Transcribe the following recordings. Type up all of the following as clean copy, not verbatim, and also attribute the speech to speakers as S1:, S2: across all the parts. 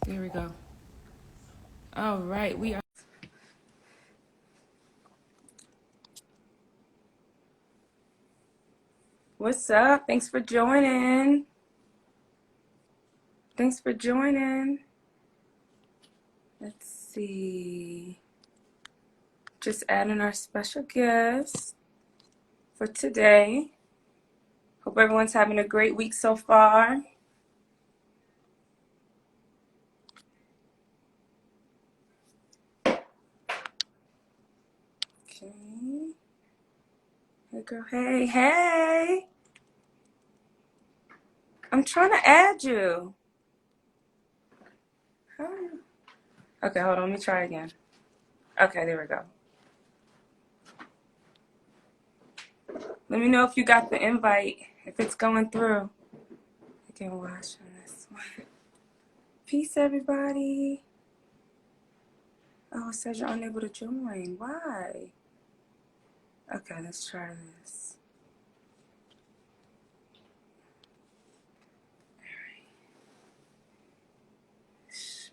S1: There we go. All right, we are. What's up? Thanks for joining. Thanks for joining. Let's see. Just adding our special guest for today. Hope everyone's having a great week so far. Okay. Hey, girl. Hey, hey. I'm trying to add you. How are you? Okay, hold on. Let me try again. Okay, there we go. Let me know if you got the invite, if it's going through. I can watch on this one. Peace, everybody. Oh, it says you're unable to join. Why? Okay, let's try this.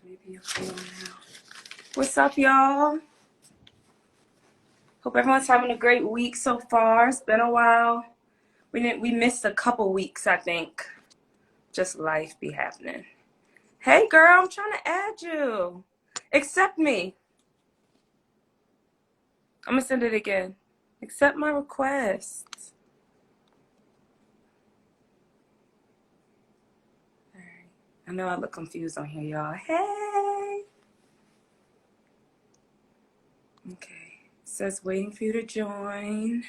S1: Maybe you'll come on now. What's up, y'all? Hope everyone's having a great week so far. It's been a while. We missed a couple weeks, I think. Just life be happening. Hey, girl, I'm trying to add you. Accept me. I'm gonna send it again. Accept my request. All right. I know I look confused on here, y'all. Hey. Okay. It says waiting for you to join.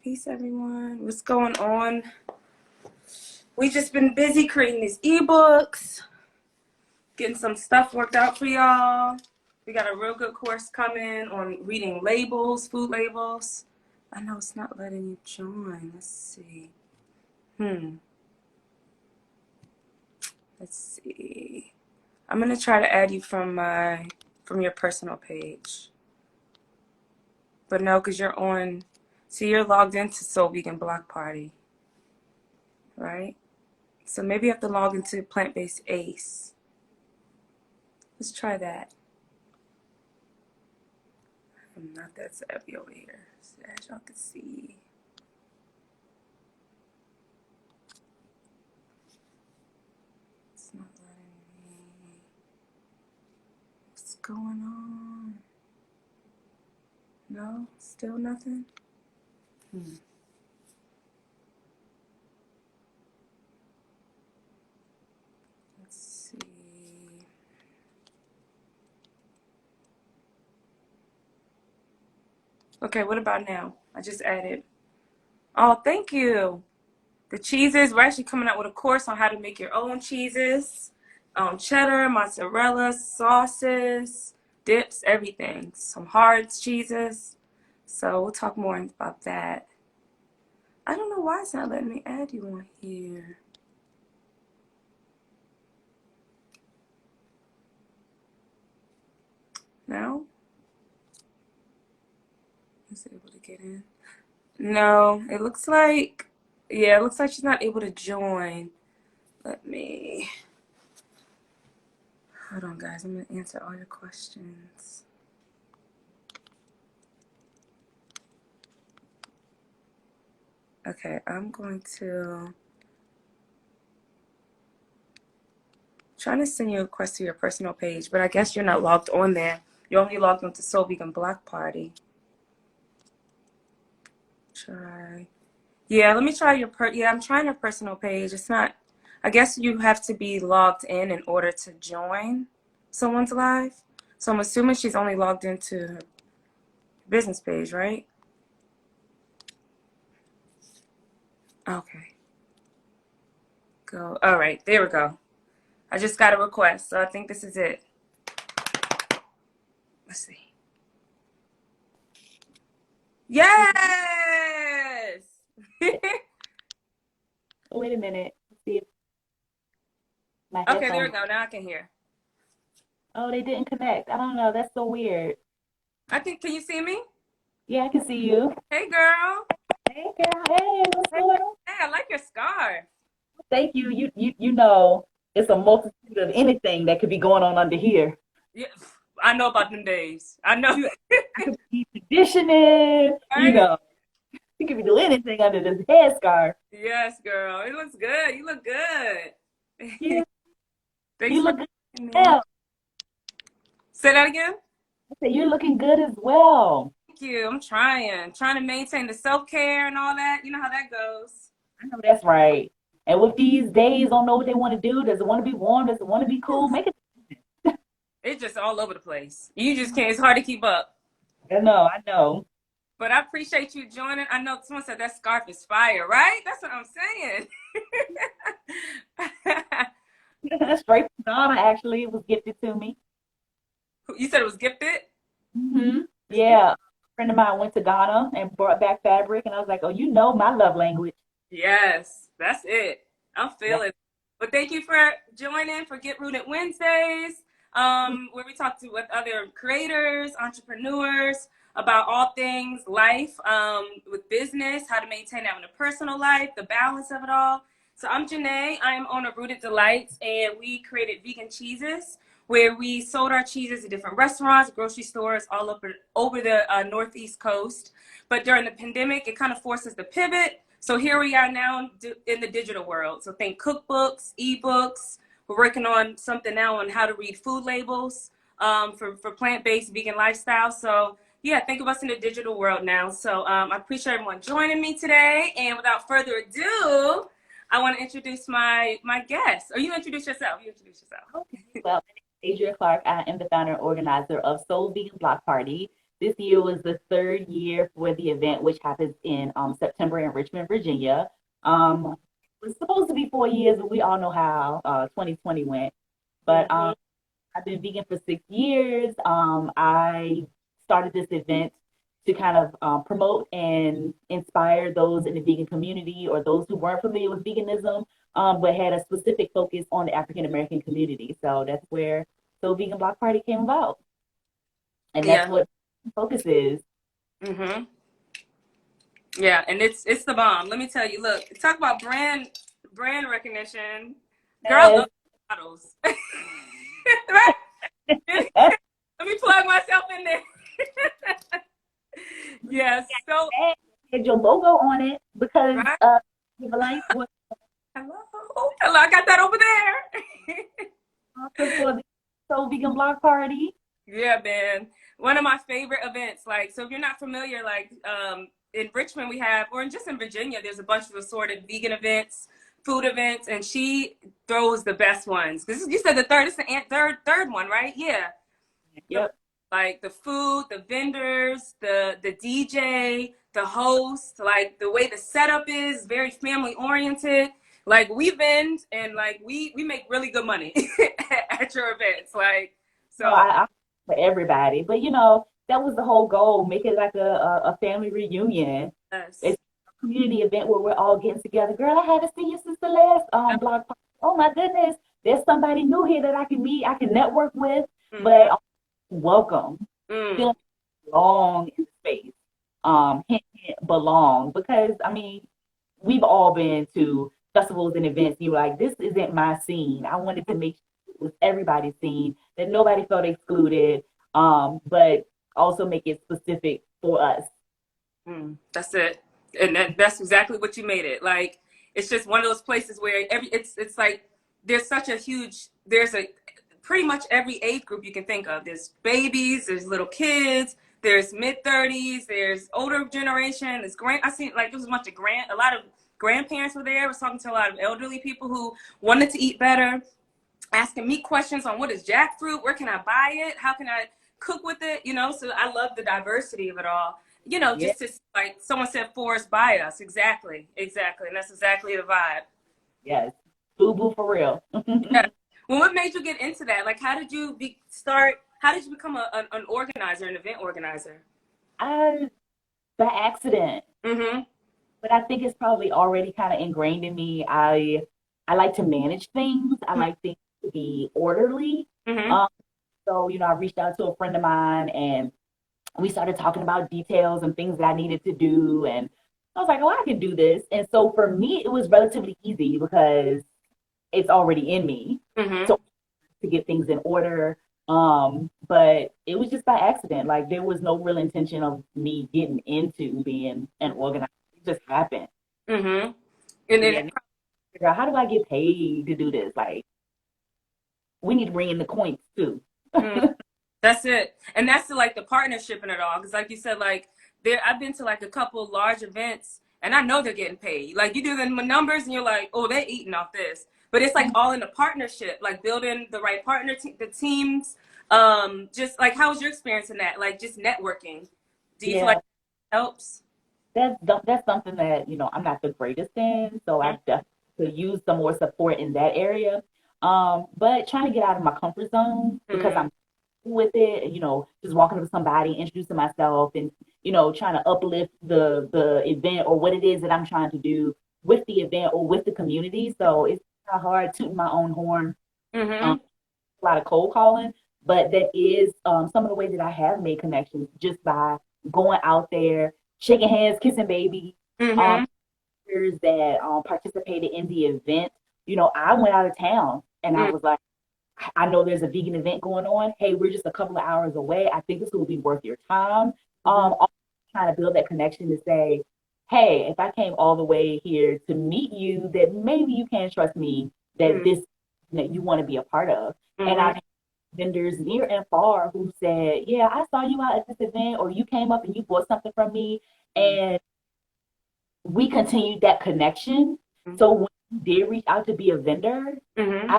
S1: Peace, everyone. What's going on? We just been busy creating these ebooks, getting some stuff worked out for y'all. We got a real good course coming on reading labels, food labels. I know it's not letting you join. Let's see. Let's see. I'm gonna try to add you from your personal page. But no, because you're on. See, you're logged into Soul Vegan Block Party, right? So maybe you have to log into Plant-Based Ace. Let's try that. I'm not that savvy over here, as y'all can see. It's not letting me. What's going on? No, still nothing? Let's see. Okay, what about now? I just added. Oh, thank you. The cheeses, we're actually coming out with a course on how to make your own cheeses. Cheddar, mozzarella, sauces, dips, everything. Some hard cheeses. So we'll talk more about that. I don't know why it's not letting me add you on here. No? Is it able to get in? No, it looks like, yeah, it looks like she's not able to join. Let me, hold on guys, I'm gonna answer all your questions. Okay, I'm going to, trying to send you a request to your personal page, but I guess you're not logged on there. You're only logged onto Soul Vegan Block Party. Try. Yeah, let me try your yeah, I'm trying your personal page. It's not, I guess you have to be logged in order to join someone's live. So I'm assuming she's only logged into her business page, right? Okay. Go. All right, there we go. I just got a request, so I think this is it. Let's see. Yes!
S2: Wait a minute. Let's see if my
S1: Okay, there we
S2: headphones.
S1: go. Now I can hear.
S2: Oh, they didn't connect. I don't know. That's so weird.
S1: I think, can you see me?
S2: Yeah, I can see you.
S1: Hey, girl.
S2: Hey, girl. Hey, what's
S1: Hey,
S2: going on?
S1: hey, I like your scarf.
S2: Thank you. You know, it's a multitude of anything that could be going on under here.
S1: Yeah, I know about them days. I know.
S2: You, I could be conditioning. You
S1: Right?
S2: know, you could be doing anything under this headscarf.
S1: Yes, girl. It looks good. You look good.
S2: Yeah,
S1: Thanks
S2: you
S1: for
S2: look good
S1: having
S2: as
S1: me.
S2: well.
S1: Say that again.
S2: I said you're looking good as well.
S1: Thank you. I'm trying to maintain the self-care and all that. You know how that goes.
S2: I know that's right. And with these days, don't know what they want to do. Does it want to be warm? Does it want to be cool? Make it.
S1: It's just all over the place. You just can't. It's hard to keep up.
S2: I know. I know.
S1: But I appreciate you joining. I know someone said that scarf is fire, right? That's what I'm saying.
S2: Straight from Ghana, actually, it was gifted to me.
S1: You said it was gifted?
S2: Yeah, a friend of mine went to Ghana and brought back fabric, and I was like, "Oh, you know my love language."
S1: Yes, that's it. I'm
S2: Yeah.
S1: feeling it. But thank you for joining for Get Rooted Wednesdays, where we talk to with other creators, entrepreneurs about all things life, with business, how to maintain that in a personal life, the balance of it all. So I'm Janae. I am owner of Rooted Delights, and we created vegan cheeses where we sold our cheeses at different restaurants, grocery stores, all over the Northeast coast. But during the pandemic, it kind of forced us to pivot. So here we are now in the digital world. So think cookbooks, ebooks. We're working on something now on how to read food labels, for plant-based vegan lifestyle. So yeah, think of us in the digital world now. So I appreciate everyone joining me today. And without further ado, I want to introduce my guest. Or you introduce yourself. You introduce yourself.
S2: Okay. Well, my name is Adriea Clark. I am the founder and organizer of Soul Vegan Block Party. This year was the third year for the event, which happens in September in Richmond, Virginia. It was supposed to be 4 years, but we all know how 2020 went. But I've been vegan for 6 years. I started this event to kind of promote and inspire those in the vegan community or those who weren't familiar with veganism, but had a specific focus on the African American community. So that's where So Vegan Block Party came about. And that's
S1: Yeah.
S2: what the focus is.
S1: Mm-hmm. Yeah, and it's the bomb. Let me tell you. Look, talk about brand recognition. Girl, I
S2: Yes.
S1: love models. Right? Let me plug myself in there. Yes. So
S2: Had your logo on it because
S1: right.
S2: Give a Life was
S1: Hello. Hello. I got that over there.
S2: sponsored for the So Vegan Block Party.
S1: Yeah, man. One of my favorite events. Like, so if you're not familiar, like in Richmond we have, or just in Virginia, there's a bunch of assorted vegan events, food events, and she throws the best ones. Because you said the third is the third one, right? Yeah.
S2: Yep.
S1: Like the food, the vendors, the DJ, the host, like the way the setup is very family oriented. Like we vend and like we make really good money at your events. Like
S2: So
S1: so
S2: I for everybody. But you know, that was the whole goal, make it like a family reunion.
S1: yes.
S2: It's a community event where we're all getting together. Girl, I haven't seen you since the last block party. Oh my goodness, there's somebody new here that I can meet, I can network with,
S1: Mm-hmm.
S2: but welcome.
S1: Mm.
S2: Feel belong in the space. Hint, hint, belong. Because I mean, we've all been to festivals and events. You're like, this isn't my scene. I wanted to make sure it was everybody's scene, that nobody felt excluded, but also make it specific for us.
S1: That's it. And that's exactly what you made it. Like it's just one of those places where it's like there's such a huge there's a pretty much every age group you can think of. There's babies, there's little kids, there's mid-30s, there's older generation, there's I seen like there was a lot of grandparents were there. I was talking to a lot of elderly people who wanted to eat better, asking me questions on what is jackfruit, where can I buy it, how can I cook with it, so I love the diversity of it all,
S2: Yeah.
S1: just to, like someone said, forest by us. Exactly, and that's exactly the vibe.
S2: Yes. Boo boo for real.
S1: Yeah. Well, what made you get into that? Like, how did you how did you become an organizer, an event organizer?
S2: I by accident.
S1: Mm-hmm.
S2: But I think it's probably already kind of ingrained in me. I like to manage things. I like things to be orderly.
S1: Mm-hmm.
S2: Um, so, you know, I reached out to a friend of mine and we started talking about details and things that I needed to do. And I was like, oh, I can do this. And so for me, it was relatively easy because it's already in me.
S1: Mm-hmm.
S2: So to get things in order. But it was just by accident. Like there was no real intention of me getting into being an organizer. It just happened.
S1: Mm-hmm. And then
S2: Yeah. Figure out how do I get paid to do this? Like we need to bring in the coins too.
S1: mm, that's it. And that's like the partnership in it all. Because like you said, like there I've been to like a couple large events and I know they're getting paid. Like you do the numbers and you're like, oh, they're eating off this. But it's like all in a partnership, like building the right partner, the teams. Just like how was your experience in that? Like just networking. Do you feel like
S2: Yeah,
S1: it helps?
S2: that's something that I'm not the greatest in, so I definitely could use some more support in that area. But trying to get out of my comfort zone because
S1: Mm-hmm.
S2: I'm with it, just walking up to somebody, introducing myself, and trying to uplift the event or what it is that I'm trying to do with the event or with the community. So it's kind of hard tooting my own horn.
S1: Mm-hmm.
S2: A lot of cold calling, but that is some of the ways that I have made connections just by going out there, shaking hands, kissing babies. Um,
S1: Mm-hmm.
S2: that participated in the event, I went out of town and I was like, I know there's a vegan event going on. Hey, we're just a couple of hours away. I think this will be worth your time.
S1: Mm-hmm.
S2: Also trying to build that connection to say, hey, if I came all the way here to meet you, that maybe you can trust me that this that you want to be a part of. And
S1: Mm-hmm.
S2: I've had vendors near and far who said, yeah, I saw you out at this event, or you came up and you bought something from me, and we continued that connection. So when you did reach out to be a vendor,
S1: Mm-hmm.
S2: I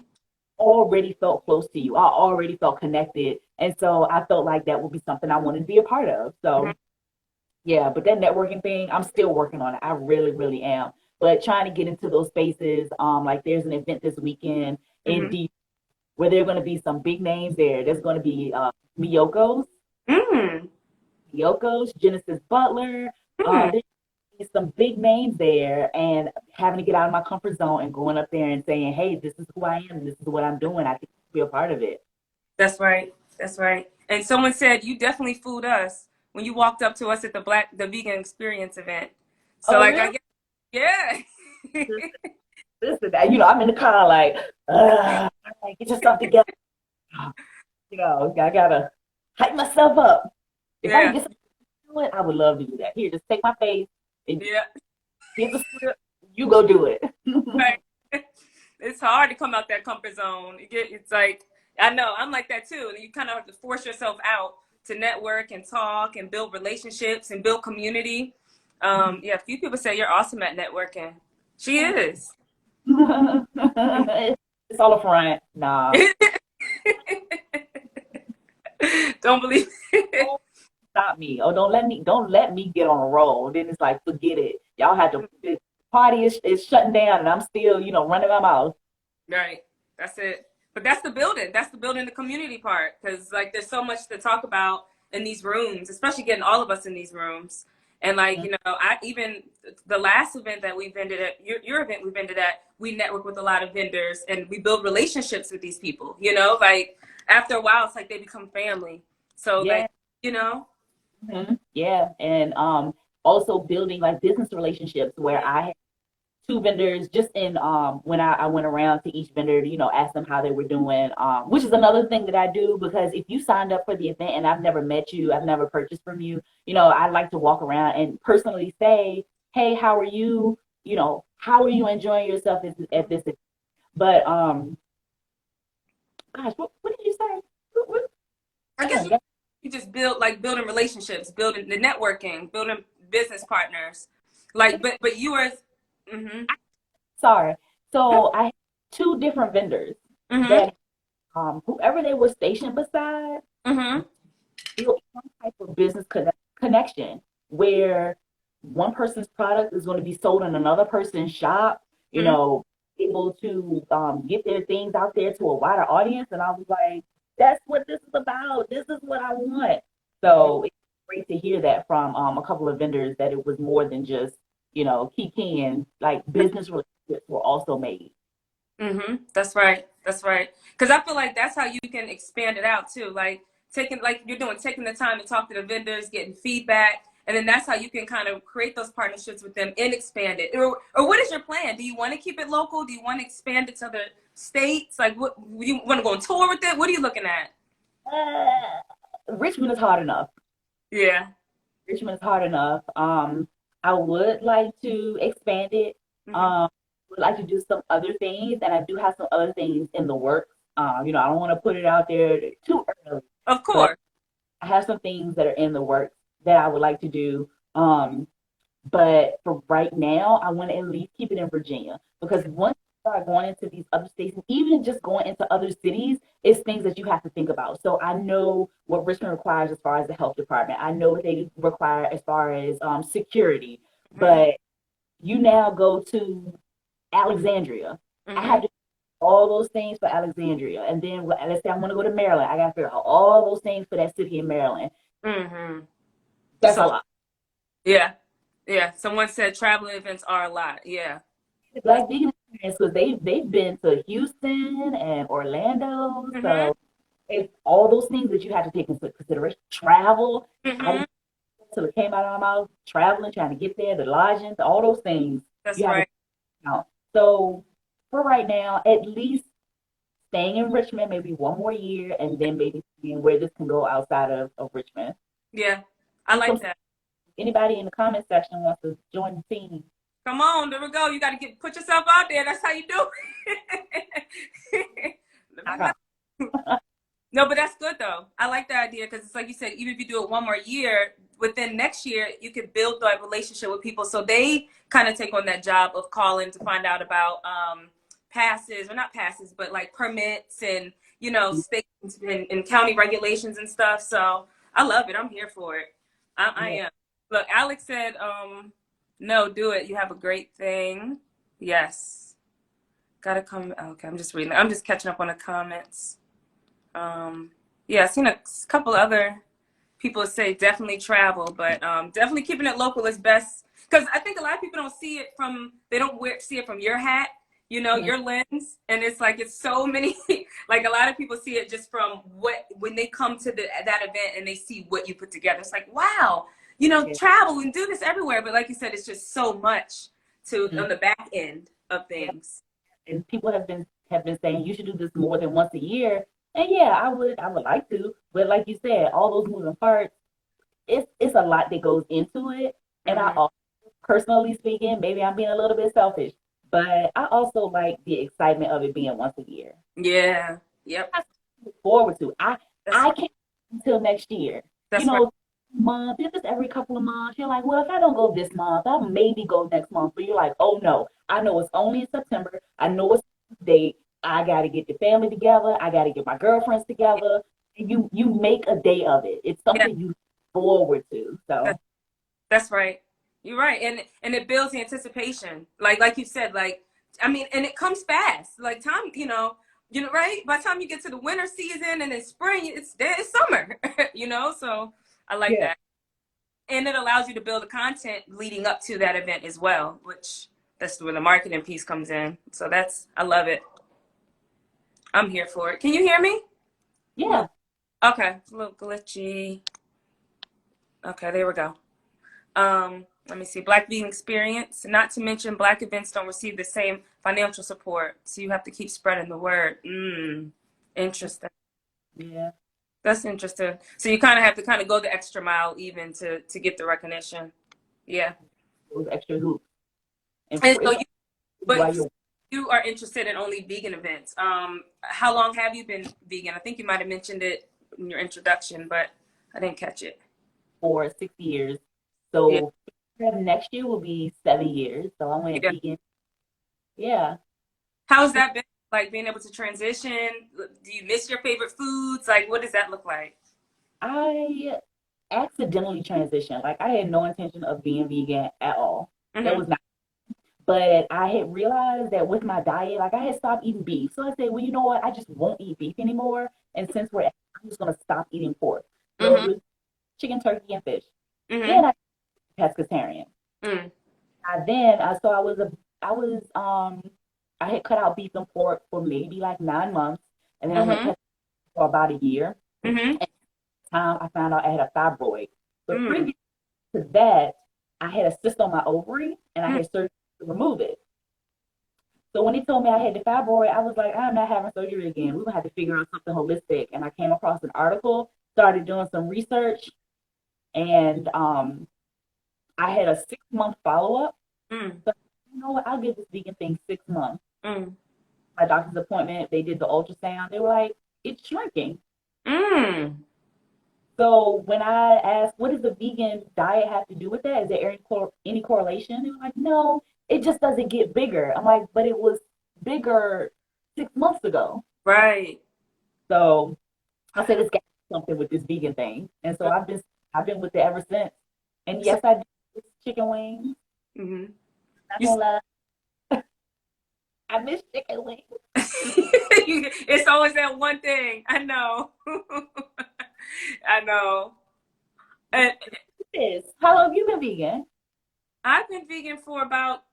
S2: already felt close to you. I already felt connected. And so I felt like that would be something I wanted to be a part of.
S1: Mm-hmm.
S2: So yeah, but that networking thing, I'm still working on it. I really, really am. But trying to get into those spaces, like there's an event this weekend in
S1: Mm-hmm.
S2: D where there are going to be some big names there. There's going to be Miyoko's,
S1: Mm-hmm.
S2: Miyoko's, Genesis Butler.
S1: Mm-hmm.
S2: There's some big names there, and having to get out of my comfort zone and going up there and saying, "Hey, this is who I am. This is what I'm doing. I think you be a part of it."
S1: That's right. That's right. And someone said you definitely fooled us when you walked up to us at the vegan experience event. So
S2: Oh,
S1: like
S2: really?
S1: I guess yeah.
S2: Listen, I'm in the car like, like, get yourself together. I gotta hype myself up. If I can
S1: Yeah.
S2: get something to do it, I would love to do that. Here, just take my face and
S1: Yeah.
S2: here's the script. You go do it.
S1: Right. It's hard to come out that comfort zone. It's like I know I'm like that too. And you kind of have to force yourself out to network and talk and build relationships and build community. Yeah, a few people say you're awesome at networking. She is.
S2: It's all a front. Nah.
S1: Don't believe it.
S2: Don't stop me. Oh, don't let me get on a roll. Then it's like, forget it. Y'all had to the party is shutting down and I'm still, running my mouth.
S1: Right. That's it. But that's the building. That's the building the community part. Because like there's so much to talk about in these rooms, especially getting all of us in these rooms. And like, I even the last event that we vended at, your event we vended at, we network with a lot of vendors and we build relationships with these people, like after a while it's like they become family. So
S2: Yeah.
S1: like, you know,
S2: Yeah. And also building like business relationships where I had two vendors just in when I went around to each vendor, ask them how they were doing, which is another thing that I do because if you signed up for the event and I've never met you, I've never purchased from you, I like to walk around and personally say, hey, how are you? How are you enjoying yourself at this event? But gosh, what did you say?
S1: I
S2: I
S1: guess
S2: done got
S1: you just building relationships, building the networking, building business partners. Like but you were mhm.
S2: sorry. So I had two different vendors
S1: Mhm.
S2: that whoever they were stationed beside
S1: Mhm.
S2: built some type of business connection where one person's product is going to be sold in another person's shop,
S1: Mhm.
S2: able to get their things out there to a wider audience. And I was like, that's what this is about. This is what I want. So it's great to hear that from a couple of vendors that it was more than just, keying, like business relationships were also made.
S1: That's right. That's right. Because I feel like that's how you can expand it out too. Like taking, like you're doing, taking the time to talk to the vendors, getting feedback, And then that's how you can kind of create those partnerships with them and expand it. Or what is your plan? Do you want to keep it local? Do you want to expand it to other states? Like, what, you want to go on tour with it? What are you looking at?
S2: Richmond is hard enough.
S1: Yeah.
S2: Richmond is hard enough. I would like to expand it.
S1: Mm-hmm.
S2: Would like to do some other things, and I do have some other things in the works. You know, I don't want to put it out there too early,
S1: Of
S2: but
S1: course.
S2: I have some things that are in the works that I would like to do. But for right now, I want to at least keep it in Virginia because once you start going into these other states, and even just going into other cities, it's things that you have to think about. So I know what Richmond requires as far as the health department. I know what they require as far as security.
S1: Mm-hmm.
S2: But you now go to Alexandria. I
S1: Mm-hmm.
S2: have to do all those things for Alexandria, and then let's say I want to go to Maryland. I got to figure out all those things for that city in Maryland.
S1: Mm-hmm.
S2: That's a
S1: So,
S2: lot.
S1: yeah. Yeah. Someone said traveling events are a lot. Yeah.
S2: The Black vegan experience because they've been to Houston and Orlando,
S1: Mm-hmm.
S2: so it's all those things that you have to take into consideration. Travel, I
S1: Mm-hmm.
S2: didn't until it came out of my mouth. Traveling, trying to get there, the lodging, all those things
S1: That's
S2: you have to
S1: right.
S2: take out. So for right now, at least staying in Richmond maybe one more year, and then maybe seeing where this can go outside of Richmond.
S1: Yeah. I
S2: So
S1: like that.
S2: anybody in the comment section wants to join the team.
S1: Come on, there we go. You got to put yourself out there. That's how you do it. Let me know. No, but that's good though. I like the idea because it's like you said, even if you do it one more year, within next year, you could build that relationship with people. So they kind of take on that job of calling to find out about passes, or not passes, but like permits and, state and county regulations and stuff. So I love it. I'm here for it. I
S2: Yeah.
S1: am. Look, Alex said, no, do it. You have a great thing. Yes. Gotta come. Okay, I'm just reading. I'm just catching up on the comments. Yeah, I've seen a couple other people say definitely travel, but definitely keeping it local is best because I think a lot of people don't see it from see it from your hat,
S2: Mhm.
S1: your lens, and it's like it's so many. Like a lot of people see it just from when they come to that event and they see what you put together. It's like wow,
S2: Yeah.
S1: travel and do this everywhere, but like you said, it's just so much to
S2: Mhm.
S1: on the back end of
S2: Yeah.
S1: things.
S2: And people have been saying you should do this more than once a year. And yeah, I would like to, but like you said, all those moving parts, it's a lot that goes into it. And I
S1: Hmm.
S2: also, personally speaking, maybe I'm being a little bit selfish, but I also like the excitement of it being once a year.
S1: Yeah. Yep.
S2: I look forward to.
S1: That's
S2: I
S1: right.
S2: can't wait until next year. You
S1: That's right.
S2: know, month, if it's every couple of months, you're like, well, if I don't go this month, I'll maybe go next month. But you're like, oh no, I know it's only in September. I know it's the date. I got to get the family together. I got to get my girlfriends together. And you make a day of it. It's
S1: Yeah.
S2: something you look forward to.
S1: That's,
S2: So
S1: that's right. You're right, and it builds the anticipation. Like you said, like I mean, and it comes fast. Like time, right. By the time you get to the winter season and it's spring, it's summer. So I like
S2: yeah,
S1: that, and it allows you to build the content leading up to that event as well, which that's where the marketing piece comes in. So I love it. I'm here for it. Can you hear me?
S2: yeah.
S1: Okay, it's a little glitchy. Okay, there we go. Let me see. Black vegan experience. Not to mention, Black events don't receive the same financial support, so you have to keep spreading the word. Interesting.
S2: Yeah.
S1: That's interesting. So you kind of have to kind of go the extra mile even to get the recognition. Yeah.
S2: Those extra hoops. And
S1: And so
S2: it's
S1: but
S2: while you're
S1: you are interested in only vegan events. How long have you been vegan? I think you might have mentioned it in your introduction, but I didn't catch it.
S2: for 6 years.
S1: Yeah.
S2: So next year will be 7 years. So I went
S1: Yeah.
S2: vegan. Yeah.
S1: How's that been? Like being able to transition? Do you miss your favorite foods? Like, what does that look like?
S2: I accidentally transitioned. Like I had no intention of being vegan at all. That
S1: Mm-hmm.
S2: was not. But I had realized that with my diet, like I had stopped eating beef. So I said, well, you know what? I just won't eat beef anymore. And since I'm just gonna stop eating pork. So it
S1: Mm-hmm.
S2: was chicken, turkey, and fish.
S1: Mm-hmm.
S2: Then I pescatarian.
S1: Mm.
S2: So I had cut out beef and pork for maybe like 9 months, and then I went
S1: Mm-hmm.
S2: pescatarian for about a year.
S1: Mm-hmm.
S2: And at the time I found out I had a fibroid. But
S1: Mm.
S2: previous to that, I had a cyst on my ovary and I
S1: Mm.
S2: had surgery to remove it. So when he told me I had the fibroid, I was like, I'm not having surgery again. We're gonna have to figure out something holistic. And I came across an article, started doing some research, and I had a 6 month follow up.
S1: Mm.
S2: So you know what? I'll give this vegan thing 6 months.
S1: Mm.
S2: My doctor's appointment, they did the ultrasound. They were like, it's shrinking.
S1: Mm.
S2: So when I asked, what does the vegan diet have to do with that? Is there any correlation? They were like, no, it just doesn't get bigger. I'm like, but it was bigger 6 months ago.
S1: Right.
S2: So I said, it's got something with this vegan thing. And so I've been with it ever since. And
S1: So,
S2: yes, I do chicken wings.
S1: hmm
S2: Not
S1: you,
S2: gonna lie, I miss chicken wings.
S1: it's always that one thing. I know. I know. And
S2: How long have you been vegan?
S1: I've been vegan for about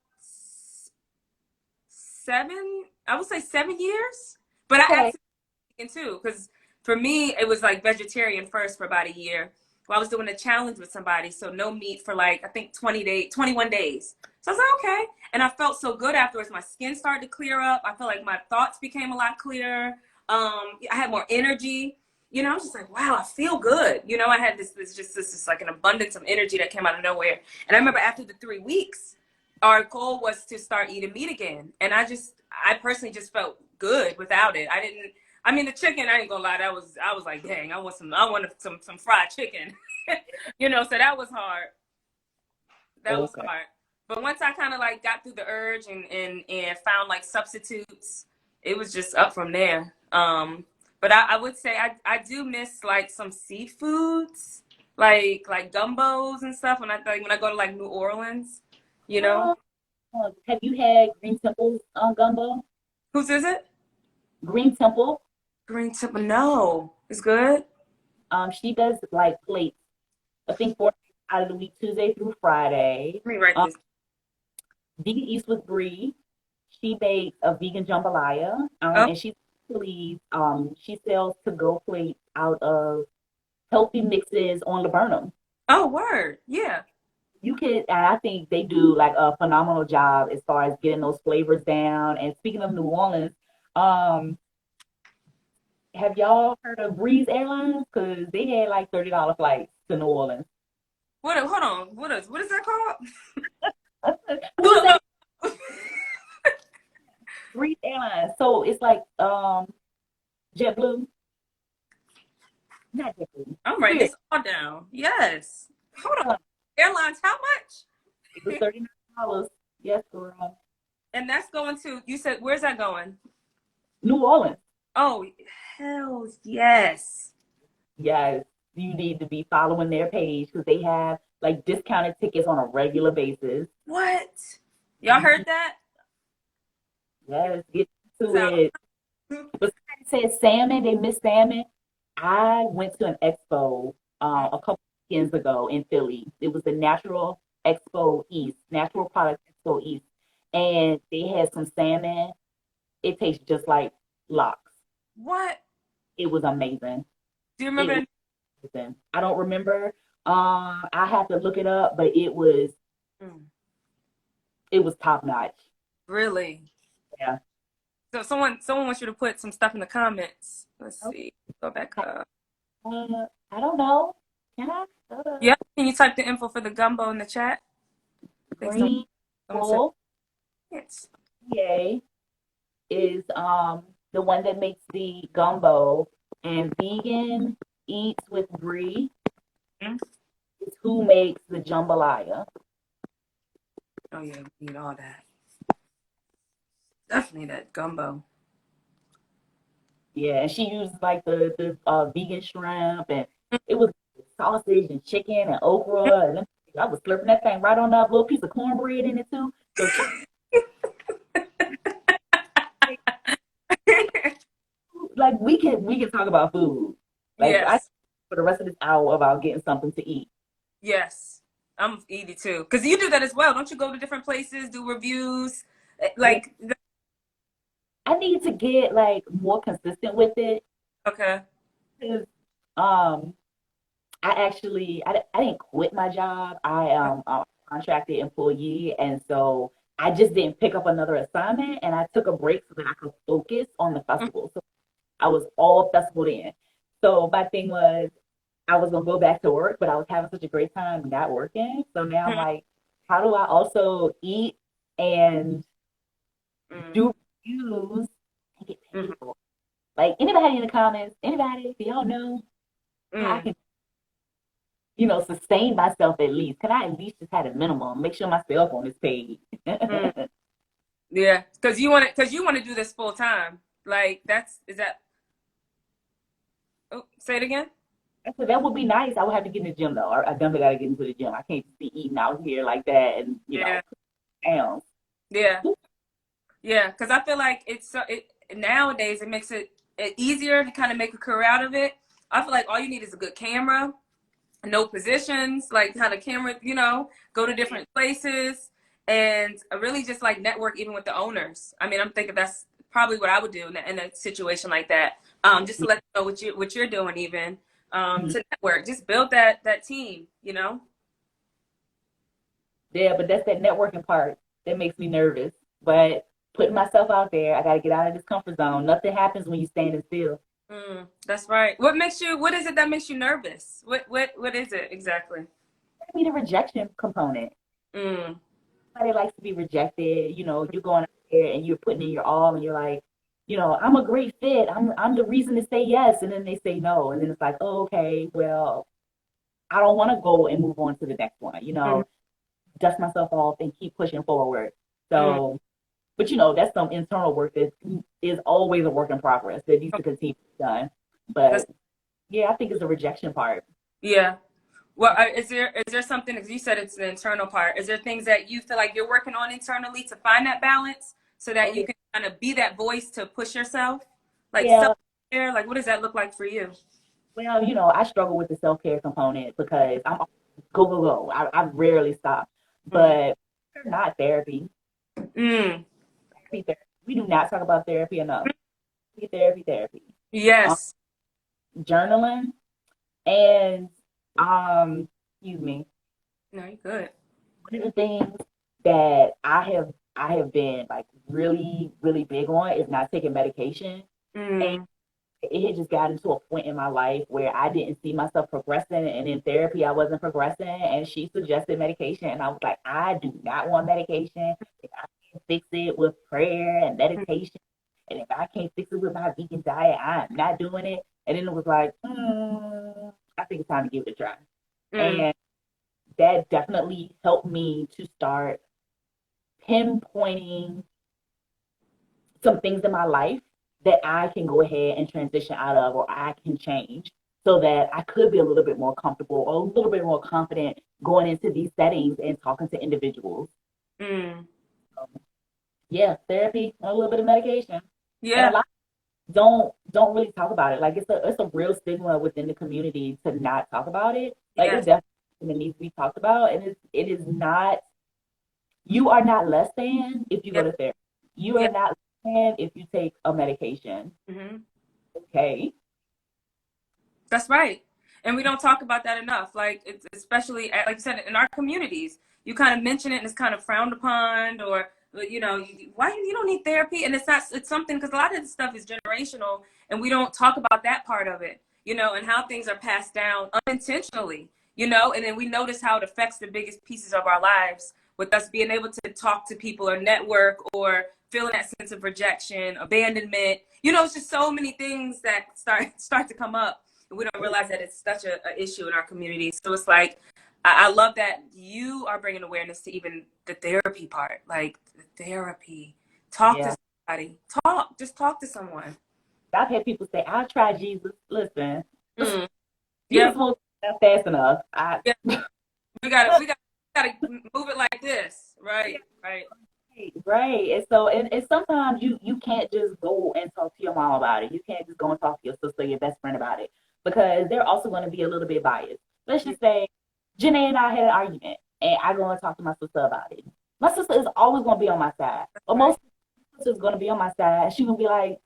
S1: 7, I would say 7 years. But I
S2: Okay.
S1: actually vegan too, because for me it was like vegetarian first for about a year. Well, I was doing a challenge with somebody, so no meat for like I think 21 days. So I was like, okay, and I felt so good afterwards. My skin started to clear up. I felt like my thoughts became a lot clearer. I had more energy. I was just like, wow, I feel good. I had this like an abundance of energy that came out of nowhere. And I remember after the 3 weeks, our goal was to start eating meat again, and I personally just felt good without it. I didn't. I mean, the chicken, I ain't gonna lie, I was like, dang, I wanted some fried chicken. So that was hard. That was
S2: Okay.
S1: hard. But once I kind of like got through the urge and found like substitutes, it was just up from there. But I would say I do miss like some seafoods, like gumbos and stuff when I go to like New Orleans, you know.
S2: Uh, have you had Green Temple's gumbo?
S1: Whose is it?
S2: Green Temple.
S1: Green tip. No, it's good.
S2: She does like plates. I think 4 days out of the week, Tuesday through Friday.
S1: Let me write this.
S2: Vegan Eats with Bree. She bakes a vegan jambalaya,
S1: Oh,
S2: and she sells to go plates out of healthy mixes on Laburnum.
S1: oh, word. Yeah.
S2: And I think they do like a phenomenal job as far as getting those flavors down. And speaking of New Orleans, um, have y'all heard of Breeze Airlines? Because they had like $30 flights to New Orleans.
S1: Hold on. What is that called?
S2: Who is that?
S1: Look,
S2: Breeze Airlines. So it's like JetBlue, not JetBlue.
S1: I'm writing
S2: Spirit.
S1: this all down. Yes. Hold on.
S2: Uh,
S1: Airlines, how much?
S2: It was $39. Yes, girl.
S1: And that's going to, you said, where's that going?
S2: New Orleans.
S1: Oh, hell yes.
S2: Yes, you need to be following their page because they have like discounted tickets on a regular basis.
S1: What? Y'all heard
S2: Mhm.
S1: that?
S2: Yes, get to
S1: So,
S2: it. But somebody said salmon, they miss salmon. I went to an expo a couple weekends ago in Philly. It was the Natural Product Expo East, and they had some salmon. It tastes just like lox.
S1: what?
S2: It was amazing.
S1: Do you
S2: It
S1: remember?
S2: was amazing. I don't remember. I have to look it up, but
S1: Mm,
S2: it was top notch.
S1: really?
S2: Yeah.
S1: So someone wants you to put some stuff in the comments. Let's
S2: Okay.
S1: see. Go back up.
S2: I don't know. Can I?
S1: Yep. Can you type the info for the gumbo in the chat? I think
S2: Green
S1: someone said
S2: Bull
S1: it.
S2: PA is the one that makes the gumbo, and Vegan Eats with Bree
S1: Mm.
S2: is who makes the jambalaya.
S1: Oh yeah, we need all that. Definitely that gumbo.
S2: Yeah, and she used like the vegan shrimp, and it was sausage and chicken and okra, and I was slurping that thing right on that little piece of cornbread in it too. So like we can talk about food. Like I
S1: Yes.
S2: for the rest of this hour about getting something to eat.
S1: Yes. I'm eating too. Because you do that as well. Don't you go to different places, do reviews?
S2: Yeah,
S1: Like,
S2: I need to get like more consistent with it
S1: okay.
S2: 'cause, um I didn't quit my job. I am a contracted employee, and so I just didn't pick up another assignment, and I took a break so that I could focus on the festival. So I was all festival in. So my thing was I was gonna go back to work, but I was having such a great time not working. So now I'm
S1: Mhm.
S2: like, how do I also eat and
S1: Mhm.
S2: do reviews and get
S1: Mhm.
S2: paid for it? Like anybody in the comments, anybody, do y'all know how I
S1: Mhm.
S2: can, sustain myself at least? Can I at least just have a minimum? Make sure my cell phone is paid.
S1: Mhm. Yeah, because you want to do this full time. Like is that? Oh, say it again.
S2: So that would be nice. I would have to get in the gym though. I definitely got to get into the gym. I can't just be eating out here like that and
S1: Yeah,
S2: pounds.
S1: yeah, yeah. Because I feel like nowadays it makes it easier to kind of make a career out of it. I feel like all you need is a good camera, no positions, like how the camera, go to different places and really just like network even with the owners. I mean, I'm thinking that's probably what I would do in a situation like that. Just to let them know what you're doing even, to network, just build that team.
S2: Yeah, but that's that networking part that makes me nervous. But putting myself out there, I got to get out of this comfort zone. Nothing happens when you standing still.
S1: That's right. What is it that makes you nervous? What is it exactly?
S2: I mean, the rejection component.
S1: Mm,
S2: Nobody likes to be rejected. You're going out there and you're putting in your all, and you're like, I'm a great fit. I'm the reason to say yes, and then they say no, and then it's like, oh, okay, well, I don't want to go and move on to the next one.
S1: mm,
S2: Dust myself off and keep pushing forward.
S1: mm.
S2: So, but that's some internal work that is always a work in progress that needs to continue to be done.
S1: That's,
S2: But yeah, I think it's the rejection part.
S1: yeah. Well, is there something, as you said, it's the internal part. Is there things that you feel like you're working on internally to find that balance so that
S2: Oh
S1: you
S2: yeah,
S1: can kind of be that voice to push yourself? Like self
S2: yeah.
S1: care, like what does that look like for you?
S2: Well, I struggle with the self care component because I'm go go go. I rarely stop,
S1: Mm.
S2: but not therapy.
S1: Mm.
S2: Therapy. We do not talk about therapy enough. Therapy. Um,
S1: Yes.
S2: journaling and excuse me.
S1: No, you're good.
S2: One of the things that I have been like really really big on is not taking medication, and
S1: Mm.
S2: it had just gotten to a point in my life where I didn't see myself progressing, and in therapy I wasn't progressing, and she suggested medication, and I was like, I do not want medication. If I can fix it with prayer and meditation, and if I can't fix it with my vegan diet, I'm not doing it. And then it was like, I think it's time to give it a try,
S1: Mm.
S2: and that definitely helped me to start pinpointing some things in my life that I can go ahead and transition out of or I can change so that I could be a little bit more comfortable or a little bit more confident going into these settings and talking to individuals.
S1: Mm.
S2: Yeah, therapy, a little bit of medication. And a
S1: Yeah.
S2: lot don't really talk about it. Like it's a real stigma within the community to not talk about it. Like
S1: Yes.
S2: it's definitely needs to be talked about, and it is not. You are not less than if you go
S1: Yeah.
S2: to therapy. You
S1: Yeah.
S2: are not less than if you take a medication.
S1: Hmm.
S2: Okay.
S1: That's right. And we don't talk about that enough. Like, it's especially, like you said, in our communities, you kind of mention it and it's kind of frowned upon, or, why you don't need therapy? And it's something, because a lot of this stuff is generational and we don't talk about that part of it, and how things are passed down unintentionally, and then we notice how it affects the biggest pieces of our lives with us being able to talk to people or network or feeling that sense of rejection, abandonment. It's just so many things that start to come up, we don't realize that it's such a issue in our community. So it's like, I love that you are bringing awareness to even the therapy part, like the therapy. Talk to
S2: Yeah.
S1: somebody. Just talk to someone.
S2: I've had people say, I'll try Jesus. Listen,
S1: Mm.
S2: Jesus
S1: Yep.
S2: won't stop fast enough.
S1: Yep. We gotta move it like this. Right. Right.
S2: Right. And so and sometimes you can't just go and talk to your mom about it. You can't just go and talk to your sister, your best friend about it. Because they're also going to be a little bit biased. Let's
S1: Mm.
S2: just say Janae and I had an argument and I go and talk to my sister about it. My sister is always going to be on my side. But
S1: Right.
S2: most sister is going to be on my side. She's going to be like,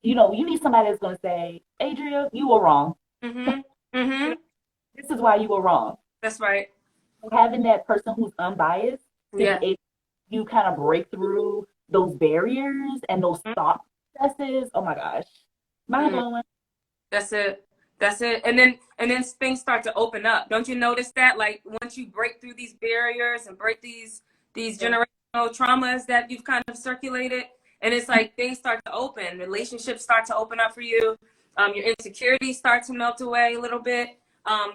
S2: you need somebody that's going to say, Adriea, you were wrong.
S1: Mm-hmm. Mm-hmm.
S2: this is why you were wrong.
S1: That's right.
S2: Having that person who's unbiased to be
S1: Yeah.
S2: able to kind of break through those barriers and those thought processes. Oh my gosh. Mind
S1: Mm-hmm.
S2: blowing.
S1: That's it. That's it. And then things start to open up. Don't you notice that? Like once you break through these barriers and break these
S2: Yeah.
S1: generational traumas that you've kind of circulated, and it's like things start to open, relationships start to open up for you. Your insecurities start to melt away a little bit.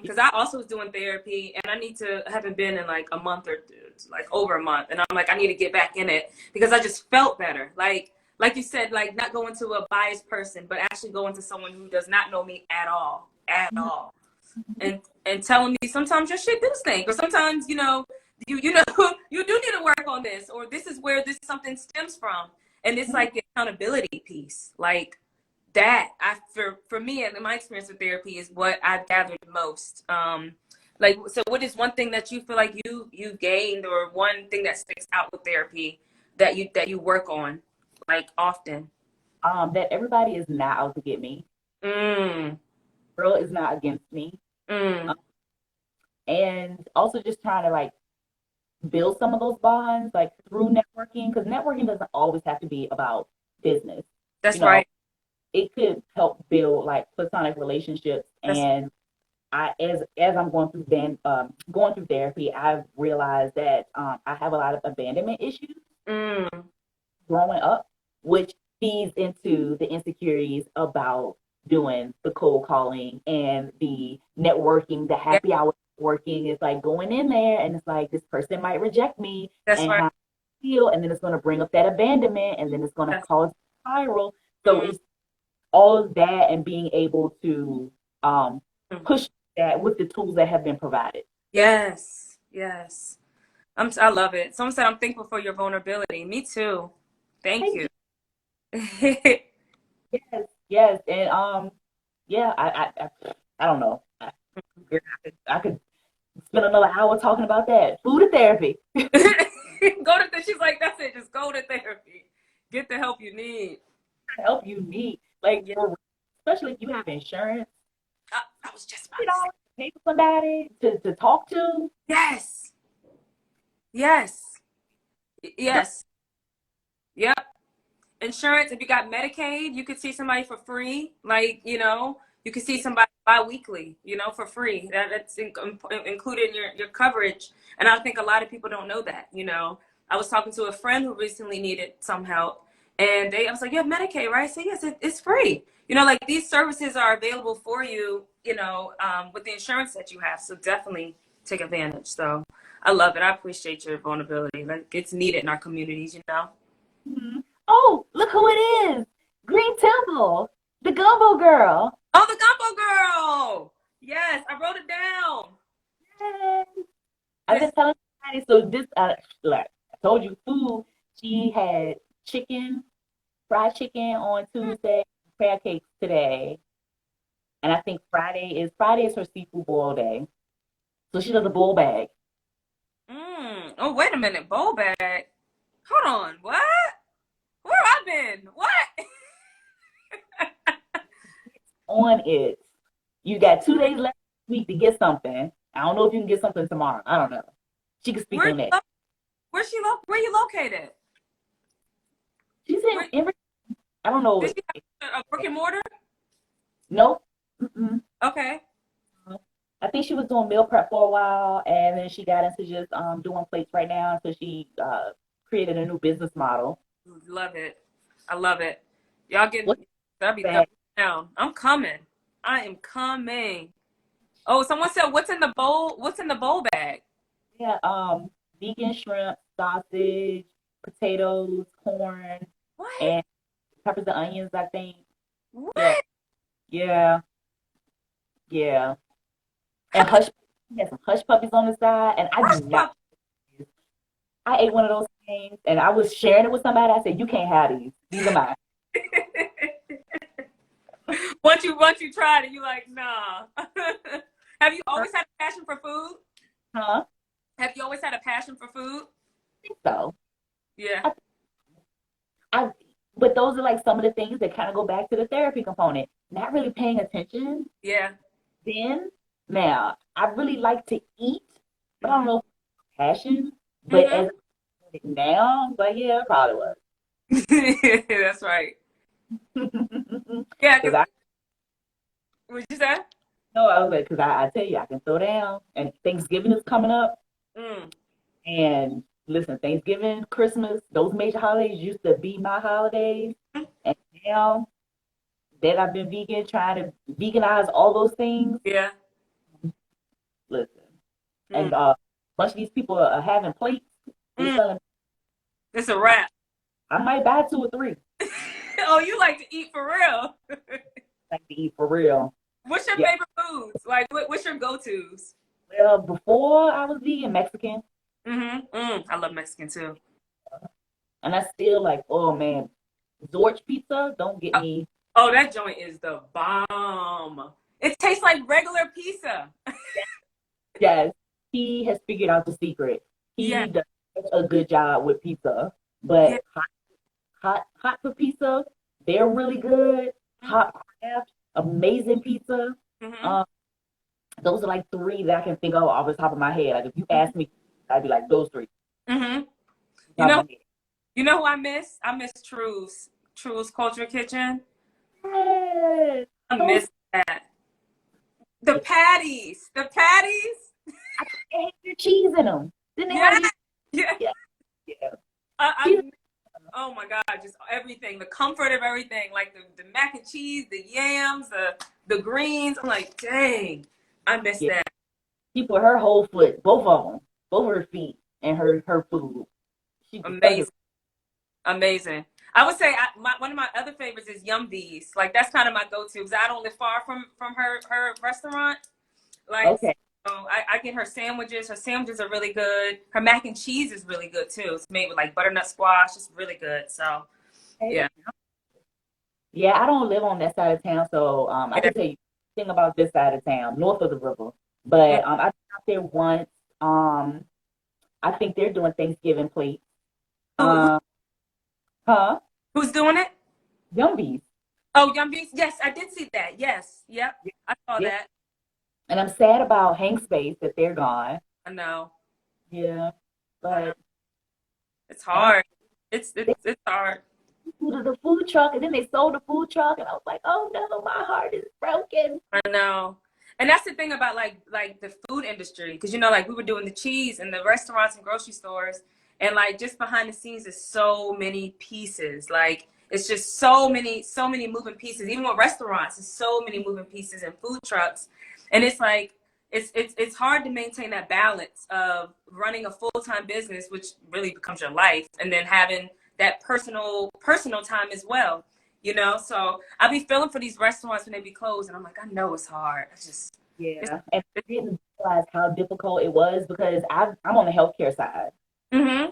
S1: Because I also was doing therapy, and I haven't been in like a month or like over a month, and I'm like, I need to get back in it because I just felt better. Like you said, like not going to a biased person, but actually going to someone who does not know me at all, and telling me sometimes your shit do stink, or sometimes you know you do need to work on this, or this is where this something stems from, and it's like the accountability piece, like that. For me and my experience with therapy is what I've gathered most. Like, so what is one thing that you feel like you gained, or one thing that sticks out with therapy that you work on like often?
S2: That everybody is not out to get me.
S1: Mm,
S2: Girl is not against me.
S1: mm,
S2: Um, and also just trying to like build some of those bonds like through networking, because networking doesn't always have to be about business. You
S1: that's
S2: know,
S1: right.
S2: it could help build like platonic relationships.
S1: That's
S2: And as I'm going through therapy, I've realized that I have a lot of abandonment issues
S1: mm,
S2: growing up, which feeds into the insecurities about doing the cold calling and the networking, the
S1: yeah,
S2: happy hour working. Is like going in there and it's like this person might reject me
S1: that's
S2: and
S1: right.
S2: how I feel, and then it's going to bring up that abandonment, and then it's going to
S1: That's,
S2: cause a spiral. So
S1: mm,
S2: it's all of that and being able to um,
S1: mm.
S2: push that with the tools that have been provided.
S1: Yes, yes. I love it. Someone said I'm thankful for your vulnerability. Me too. Thank
S2: Thank
S1: you.
S2: you. Yes, yes, and yeah, I don't know. Girl, I could spend another hour talking about that. Food and therapy.
S1: She's like, that's it. Just go to therapy. Get the help you need.
S2: Help you need, like,
S1: Yeah.
S2: especially if you have insurance.
S1: I was just about
S2: You
S1: to say,
S2: know, pay for somebody to talk to.
S1: yes, yes, yes. Yep. Insurance, if you got Medicaid, you could see somebody for free. Like, you could see somebody bi-weekly, for free. That's included in your coverage. And I think a lot of people don't know that. I was talking to a friend who recently needed some help, and I was like, you have Medicaid, right? I said, yes, it's free. Like these services are available for you, with the insurance that you have. So definitely take advantage. So I love it. I appreciate your vulnerability. Like it's needed in our communities.
S2: Mhm. Oh, look who it is! Green Temple, the Gumbo Girl.
S1: Oh, the gumbo girl. Yes, I wrote it down.
S2: Yay. I've
S1: This
S2: been telling everybody. So this, like I told you, food. She had chicken, fried chicken on Tuesday, crab cakes today, and I think Friday is her seafood boil day. So she does a bowl bag.
S1: Oh, wait a minute. Bowl bag. Hold on. What? Where have I been? What?
S2: On it. You got 2 days left this week to get something. I don't know if you can get something tomorrow. I don't know. She can speak
S1: Where
S2: on
S1: you
S2: that.
S1: lo- where you located?
S2: She's in
S1: Where
S2: every. I don't know.
S1: did she have a brick and mortar?
S2: Nope. Mm-mm.
S1: Okay.
S2: I think she was doing meal prep for a while, and then she got into just doing plates right now. So she created a new business model.
S1: Love it. I love it. Y'all
S2: What's
S1: getting that'd be double
S2: that?
S1: down. I'm coming. I am coming. Oh, someone said what's in the bowl? What's in the bowl bag?
S2: Yeah, vegan shrimp, sausage, potatoes, corn,
S1: What?
S2: and peppers and onions, I think. Yeah,
S1: What?
S2: yeah, yeah. And hush, he had some hush puppies on the side, and I do
S1: Hush
S2: not.
S1: puppy.
S2: I ate one of those things, and I was sharing it with somebody. I said, "You can't have these. These are mine."
S1: Once you tried it, you like, nah. Have you
S2: I
S1: always had a passion for food?
S2: Huh?
S1: Have you always had a passion for food?
S2: think so.
S1: Yeah.
S2: I, I, but those are like some of the things that kind of go back to the therapy component. Not really paying attention
S1: Yeah.
S2: then, Now, I really like to eat, but I don't
S1: Hmm.
S2: know if it's passion. But
S1: Hmm.
S2: as of now, but yeah, it probably was.
S1: That's right. Yeah,
S2: Because
S1: because
S2: I
S1: what you say?
S2: know I was like, because I tell you, I can throw down, and Thanksgiving is coming up.
S1: Mm.
S2: And listen, Thanksgiving, Christmas, those major holidays used to be my holidays. And now that I've been vegan, trying to veganize all those things,
S1: Yeah.
S2: listen. And
S1: Mm.
S2: a bunch of these people are having plates. They're
S1: Mm.
S2: selling.
S1: It's a
S2: I,
S1: wrap.
S2: I might buy two or three.
S1: Oh, you like to eat for real.
S2: Like to eat for real.
S1: What's your
S2: Yeah.
S1: favorite foods? Like, what's your go-tos?
S2: Well, before I was vegan, Mexican,
S1: Mm-hmm. Mm. I love Mexican too.
S2: and I still like, oh man, Zorch pizza. Don't get
S1: Oh,
S2: me.
S1: oh, that joint is the bomb. It tastes like regular pizza.
S2: Yes, he has figured out the secret.
S1: Yeah.
S2: He does such a good job with pizza,
S1: Yeah.
S2: but hot for pizza, they're really good. Hot craft, amazing pizza.
S1: Mm-hmm.
S2: Um, those are like three that I can think of off the top of my head. Like if you ask me, I'd be like those three
S1: Mm-hmm.
S2: off the
S1: You
S2: top of
S1: know,
S2: my head.
S1: you know who I miss? I miss True's. True's Culture Kitchen.
S2: Yes,
S1: I
S2: those
S1: miss that. The patties. The patties.
S2: they had your cheese in them. Didn't they
S1: Yeah.
S2: have you?
S1: Yeah.
S2: Yeah, yeah.
S1: I
S2: Cheese.
S1: oh my God, just everything. The comfort of everything. Like the mac and cheese, the yams, the greens. I'm like, dang, I miss
S2: Yeah.
S1: that.
S2: She put her whole foot, both of them, both her feet, and her food. She just stuck it.
S1: Amazing. Amazing. I would say one of my other favorites is Yum V's. Like that's kind of my go-to because I don't live far from her restaurant. Like
S2: Okay.
S1: so I get her sandwiches. Her sandwiches are really good. Her mac and cheese is really good too. It's made with like butternut squash. It's really good. So
S2: Okay.
S1: yeah,
S2: Yeah, I don't live on that side of town, so I
S1: yeah.
S2: can tell you thing about this side of town, north of the river. But I've been out there once. Um, I think they're doing Thanksgiving plates.
S1: Who
S2: Um, huh?
S1: who's doing it?
S2: Yumbies.
S1: Oh, Yum V's. Yes, I did see that. Yes, yep, I saw
S2: Yeah.
S1: that.
S2: And I'm sad about Hank Space that they're gone.
S1: I know.
S2: Yeah.
S1: I know.
S2: But
S1: It's
S2: and I
S1: hard. It's
S2: they
S1: it's it's hard.
S2: to the food truck and then they sold the food truck and I was like, oh no, my heart is broken.
S1: I know. And that's the thing about like the food industry because you know like we were doing the cheese in the restaurants and grocery stores and like just behind the scenes is so many pieces. Like it's just so many moving pieces. Even with restaurants, there's so many moving pieces and food trucks. And it's like it's hard to maintain that balance of running a full-time business which really becomes your life and then having that personal time as well, you know. So I be feeling for these restaurants when they be closed, and I'm like, I know it's hard. It's,
S2: Yeah. And I didn't realize how difficult it was because I'm on the healthcare side.
S1: mm-hmm,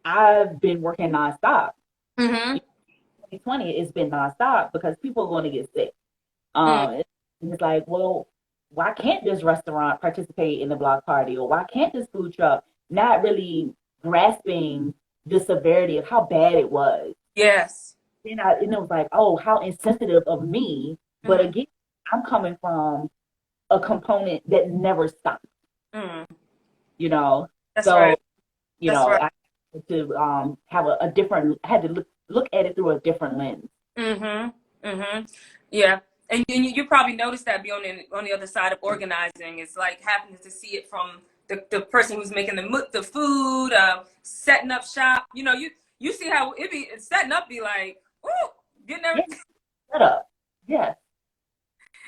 S2: I've been working nonstop.
S1: mm-hmm,
S2: 2020, it's been nonstop because people are going to get sick.
S1: mm,
S2: It's like, well, why can't this restaurant participate in the block party, or why can't this food truck? Not really grasping the severity of how bad it was.
S1: yes,
S2: And it was like, oh, how insensitive of me. But
S1: mm-hmm,
S2: again, I'm coming from a component that never stopped,
S1: mm,
S2: you know.
S1: that's
S2: So,
S1: right, that's right.
S2: I had to have a different, I had to look at it through a different lens.
S1: Mm-hmm, mm-hmm, yeah. And you probably noticed that be on the other side of organizing. It's like happening to see it from the person who's making the food, setting up shop. You know, you see how it be setting up be like, ooh, getting
S2: Yeah,
S1: everything.
S2: set up. Yes.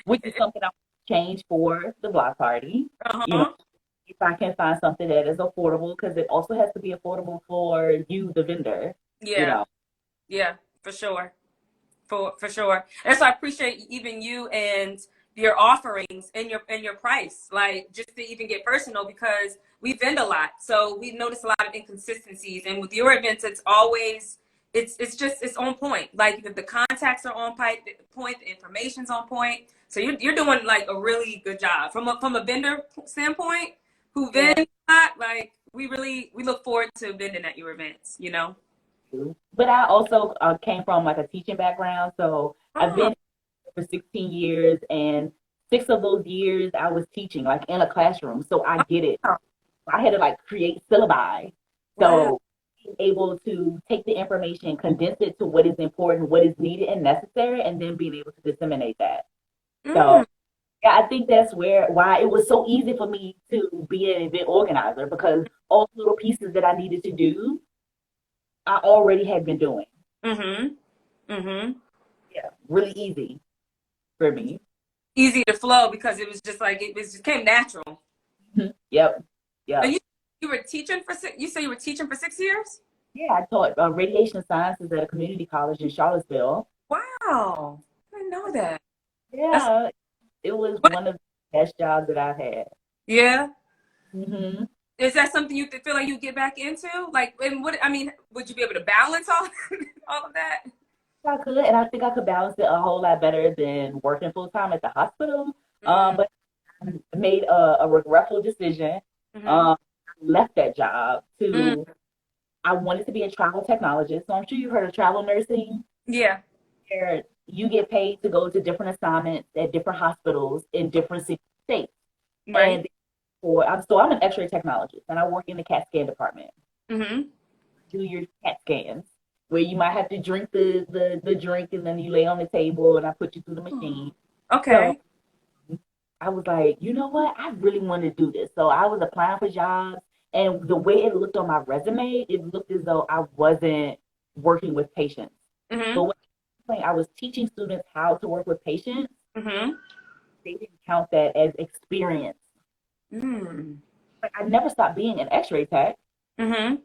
S2: Which is something I want to change for the block party. You know,
S1: Uh-huh.
S2: if I can find something that is affordable, because it also has to be affordable for you, the vendor. You
S1: Yeah,
S2: know,
S1: yeah, for sure. For sure. And so I appreciate even you and your offerings and your price. Like just to even get personal because we vend a lot. So we notice a lot of inconsistencies. And with your events, it's always it's just it's on point. Like the contacts are on point, the information's on point. So you're doing like a really good job. From a vendor standpoint who
S2: yeah.
S1: vend a lot, like we look forward to vending at your events, you know?
S2: But I also came from like a teaching background, so I've
S1: Oh,
S2: been for 16 years, and 6 of those years I was teaching, like in a classroom, so I get it.
S1: Wow.
S2: I had to like create syllabi.
S1: Wow.
S2: So being able to take the information, condense it to what is important, what is needed and necessary, and then being able to disseminate that.
S1: Mm,
S2: So yeah, I think that's why it was so easy for me to be an event organizer because all the little pieces that I needed to do, I already had been doing.
S1: mm-hmm. Mm-hmm.
S2: Yeah, really easy for me.
S1: Easy to flow because it was just like it was just came natural.
S2: Yep,
S1: And
S2: yep.
S1: you were teaching for six. You say you were teaching for 6 years?
S2: Yeah, I taught radiation sciences at a community college in Charlottesville.
S1: Wow, I didn't know that. That's
S2: Yeah, it was
S1: what.
S2: one of the best jobs that I've had.
S1: Yeah.
S2: Hmm.
S1: Is that something you feel like you get back into? Like, and what I mean, would you be able to balance all all of that?
S2: I could, and I think I could balance it a whole lot better than working full time at the hospital.
S1: Mm,
S2: But I made a regretful decision.
S1: mm-hmm.
S2: I left that job
S1: Mm,
S2: to, I wanted to be a travel technologist. So I'm sure you've heard of travel nursing,
S1: yeah.
S2: where you get paid to go to different assignments at different hospitals in different states.
S1: Right.
S2: And I'm an X-ray technologist, and I work in the CAT scan department.
S1: Mm-hmm.
S2: Do your CAT scans, where you might have to drink the drink, and then you lay on the table, and I put you through the machine. So
S1: Okay.
S2: I was like, you know what? I really want to do this. So I was applying for jobs, and the way it looked on my resume, it looked as though I wasn't working with patients.
S1: Mm-hmm.
S2: But when I was teaching students how to work with patients,
S1: Mm-hmm.
S2: they didn't count that as experience.
S1: Mm.
S2: But I never stopped being an X-ray tech.
S1: Mm-hmm.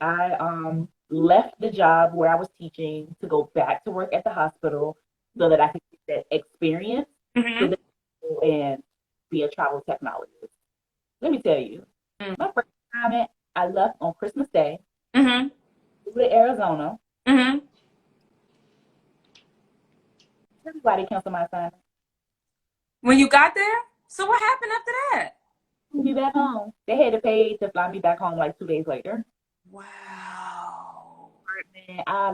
S2: I left the job where I was teaching to go back to work at the hospital so that I could get that experience so
S1: Mm-hmm.
S2: that I could go and be a travel technologist. Let me tell you, my first assignment, I left on Christmas Day,
S1: Mm-hmm.
S2: flew to Arizona.
S1: Mm-hmm.
S2: Everybody canceled my assignment.
S1: When you got there, so what happened after that?
S2: Be back home. They had to pay to fly me back home like 2 days later.
S1: Wow.
S2: Man, I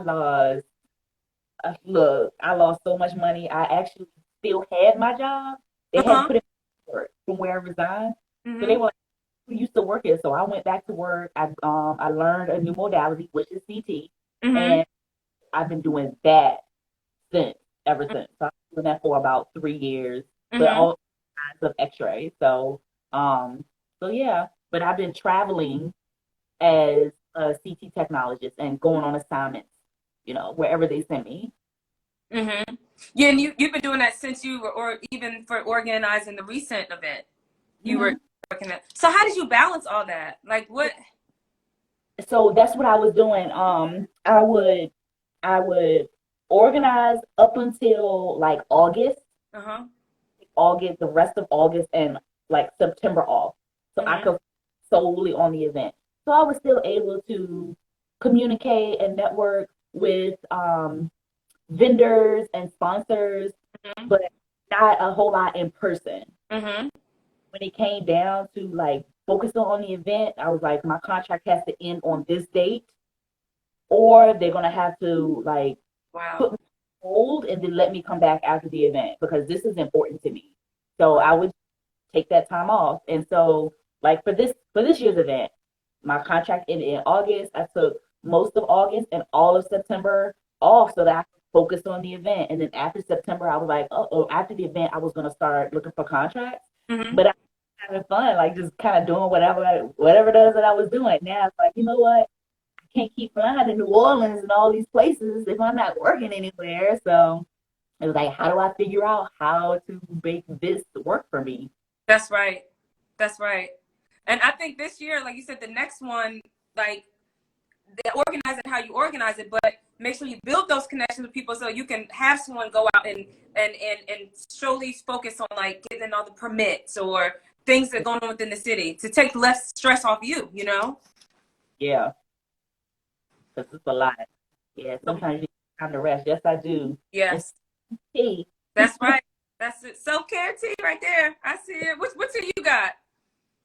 S2: lost so much money. I actually still had my job. They hadn't
S1: Uh-huh.
S2: put it from where I resigned. So they
S1: Mm-hmm.
S2: were like, "We used to work here." So I went back to work. I learned a new modality, which is CT,
S1: Mm-hmm.
S2: and I've been doing that since ever since. So I've been doing that for about 3 years, but
S1: Mm-hmm.
S2: all kinds of X-rays. Um, so yeah. But I've been traveling as a CT technologist and going on assignments, wherever they send me.
S1: Mm-hmm. Yeah, and you've been doing that since you were, or even for organizing the recent event, you were
S2: Hmm.
S1: working that. So how did you balance all that? Like what?
S2: So that's what I was doing. I would organize up until like
S1: Uh-huh.
S2: The rest of August and like September off. So I
S1: Mm-hmm.
S2: could solely on the event. So I was still able to communicate and network with vendors and sponsors,
S1: Mm-hmm.
S2: but not a whole lot in person.
S1: Mm-hmm.
S2: When it came down to like focusing on the event, I was like, my contract has to end on this date, or they're gonna have to like put
S1: Wow.
S2: me on hold and then let me come back after the event because this is important to me. So
S1: Wow.
S2: I would take that time off. And so like for this year's event, my contract ended in August. I took most of August and all of September off so that I could focus on the event. And then after September, I was like, oh, after the event, I was gonna start looking for contracts.
S1: Mm-hmm.
S2: But I was having fun, like just kind of doing whatever it is that I was doing. Now it's like, you know what? I can't keep flying to New Orleans and all these places if I'm not working anywhere. So it was like, how do I figure out how to make this work for me?
S1: That's right. That's right. And I think this year, like you said, the next one, like organize it how you organize it, but make sure you build those connections with people so you can have someone go out and solely focus on like getting all the permits or things that are going on within the city to take less stress off you, you know?
S2: Yeah, because it's a lot. Yeah, sometimes you need time to rest. Yes, I do. And
S1: Yes,
S2: tea.
S1: that's right. That's it. Self-care tea right there. I see it. What tea you got?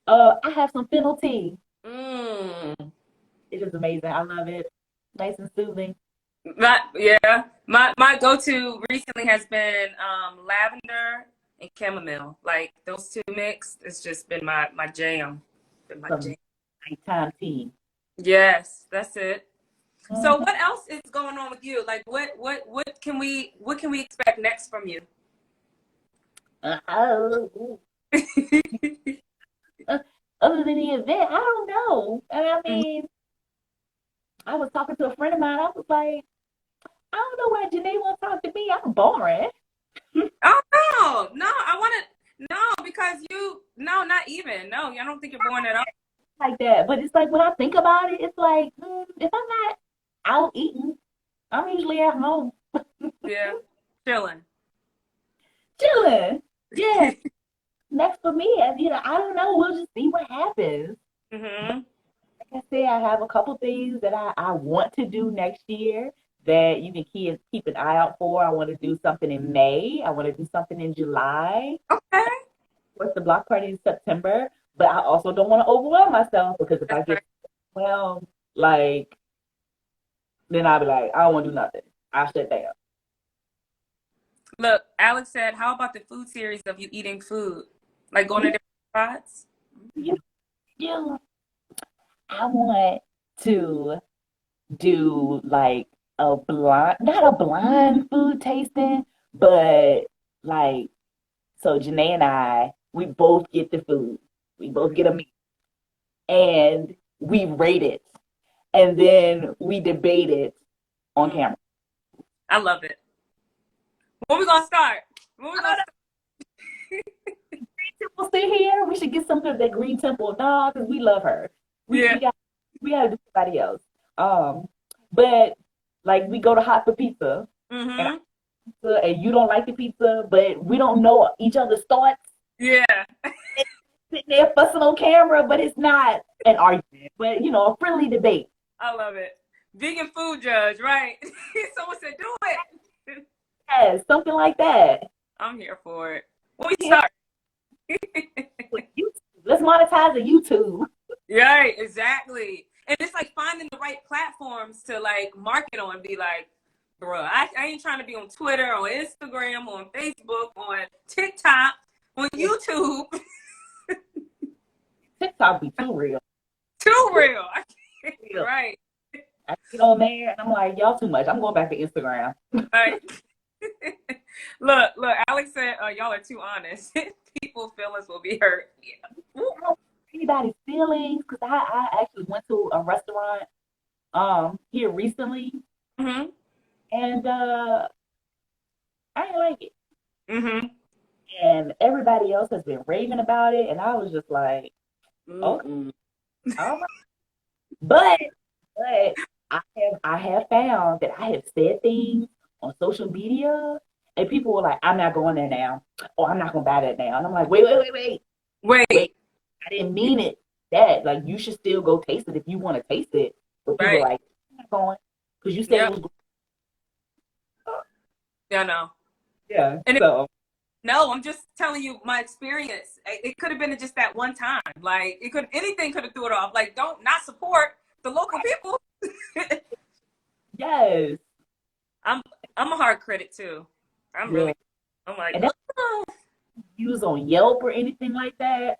S2: I have some fennel tea.
S1: Mm.
S2: It is amazing. I love it. Nice and soothing.
S1: My go-to recently has been lavender. and chamomile. Like those two mixed, it's just been my jam. Been my
S2: Some
S1: jam.
S2: nighttime tea.
S1: Yes, that's it. So
S2: Mhm.
S1: what else is going on with you? Like what can we expect next from you?
S2: Oh. Uh, Other than the event, I don't know. And I mean, I was talking to a friend of mine. I was like, I don't know why Janae won't talk to me. I'm boring
S1: Oh no, no, I want to no because you no, not even no. I don't think you're born at all.
S2: like that. But it's like when I think about it, it's like if I'm not out eating, I'm usually at home
S1: Yeah, chilling.
S2: chilling. Yeah, next for me, and I don't know. We'll just see what happens.
S1: Mhm.
S2: Like I say, I have a couple things that I want to do next year that you can keep an eye out for. I want to do something in May. I want to do something in July.
S1: Okay,
S2: What's the block party in September? But I also don't want to overwhelm myself because if
S1: that's
S2: I
S1: right.
S2: get overwhelmed, like then I'll be like, I don't want to do nothing. I'll shut down.
S1: Look, Alex said, "How about the food series of you eating food, like going to
S2: Yeah,
S1: different spots?"
S2: yeah. I want to do like not a blind food tasting, but like, so Janae and we both get the food. We both get a meal and we rate it. And then we debate it on
S1: Mm,
S2: camera.
S1: I love it. When we gonna start? When we
S2: I don't
S1: gonna
S2: know. Temple sit here. We should get something of that Green Temple. No, because we love her. We
S1: start?
S2: we got we gotta do somebody else. But like we go to Hot for Pizza
S1: Yeah.
S2: and
S1: Mhm.
S2: and you don't like the pizza, but we don't know each other's thoughts.
S1: Yeah.
S2: Sitting there fussing on camera, but it's not an argument, but a friendly debate.
S1: I love it. Vegan food judge, right? Someone said, "Do it."
S2: Yes, something like that.
S1: I'm here for it. When we
S2: Yeah,
S1: start.
S2: with YouTube. Let's monetize the YouTube.
S1: Right, exactly. And it's like finding the right platforms to like market on. Be like, bro, I ain't trying to be on Twitter, on Instagram, on Facebook, on TikTok, on YouTube.
S2: TikTok be too real.
S1: Too real. I can't.
S2: Real.
S1: Right.
S2: I get on there and I'm like, y'all too much. I'm going back to Instagram.
S1: Right. Look. Alex said, "Y'all are too honest. People's feelings will be hurt." Yeah.
S2: I don't anybody's feelings because I actually went to a restaurant here recently
S1: Mhm.
S2: and I didn't like it.
S1: Mhm.
S2: And everybody else has been raving about it, and I was just like, okay,
S1: Mm-mm.
S2: all right. But I have found that I have said things on social media, and people were like, "I'm not going there now," or "I'm not gonna buy that now," and I'm like,
S1: Wait.
S2: wait, I didn't mean it. That like you should still go taste it if you want to taste it. But people are
S1: Right.
S2: like, "I'm not going," because you said it
S1: Yep.
S2: was.
S1: Yeah. No.
S2: Yeah.
S1: And
S2: So
S1: no, I'm just telling you my experience. It could have been just that one time. Like anything could have threw it off. Like don't not support the local people.
S2: yes,
S1: I'm I'm a hard critic too. I'm
S2: yeah,
S1: really. I'm like,
S2: and that's
S1: oh.
S2: use on Yelp or anything like that.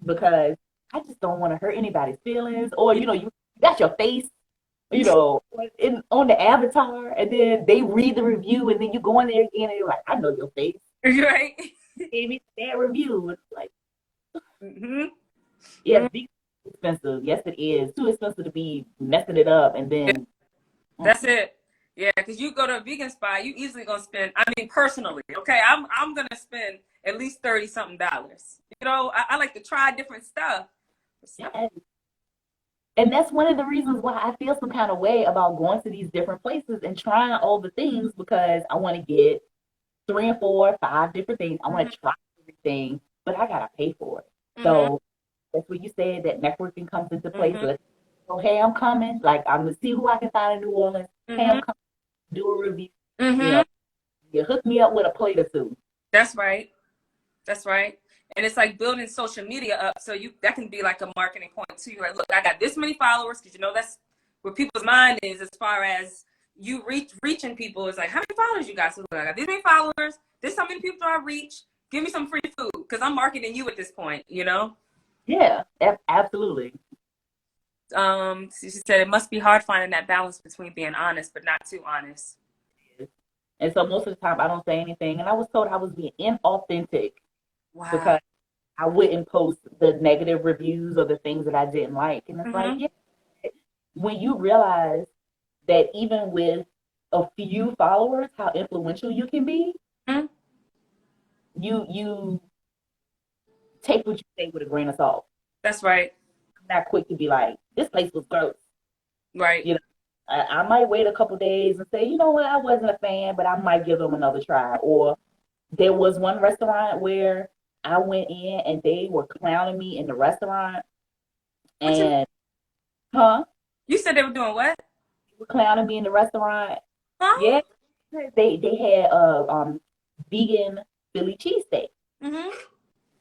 S2: Because I just don't want to hurt anybody's feelings. Or you got your face, on the avatar, and then they read the review, and then you go in there again, and you're like, I know your face.
S1: Right.
S2: You gave me a bad review. It's like,
S1: Mm-hmm.
S2: yeah, vegan is expensive. Yes, it is. Too expensive to be messing it up, and
S1: Yeah,
S2: then
S1: that's it. Yeah, because you go to a vegan spot, you easily gonna spend. I mean, personally, okay, I'm gonna spend at least $30 something. I like to try different stuff. So,
S2: yeah. And that's one of the reasons why I feel some kind of way about going to these different places and trying all the things because I want to get three and four, five different things. I want
S1: mhm,
S2: to try everything, but I gotta pay for it.
S1: mhm,
S2: So that's what you said that networking comes into place.
S1: mhm,
S2: So, hey, I'm coming. Like I'm gonna see who I can find in New Orleans. Hey, I'm
S1: mhm,
S2: coming. Do a review. You know,
S1: mhm.
S2: you hook me up with a plate or two.
S1: That's right. That's right. And it's like building social media up, so that can be like a marketing point too. Like, look, I got this many followers because that's where people's mind is as far as you reaching people. It's like, how many followers you got? So I got these many followers. This how many people do I reach? Give me some free food because I'm marketing you at this point, you know?
S2: Yeah, absolutely.
S1: She said it must be hard finding that balance between being honest but not too honest.
S2: And so most of the time I don't say anything. And I was told I was being inauthentic
S1: Wow.
S2: because I wouldn't post the negative reviews or the things that I didn't like. And it's like,
S1: Mm-hmm.
S2: yeah, when you realize that even with a few followers, how influential you can be,
S1: Mm-hmm.
S2: you take what you say with a grain of salt.
S1: That's right.
S2: I'm not quick to be like, this place was gross.
S1: Right.
S2: You know, I might wait a couple days and say, you know what, I wasn't a fan, but I might give them another try. Or there was one restaurant where I went in and they were clowning me in the restaurant,
S1: What you
S2: and huh?
S1: you said they were doing what?
S2: They were clowning me in the restaurant.
S1: Huh?
S2: Yeah, they had a vegan Philly cheesesteak.
S1: Mm-hmm.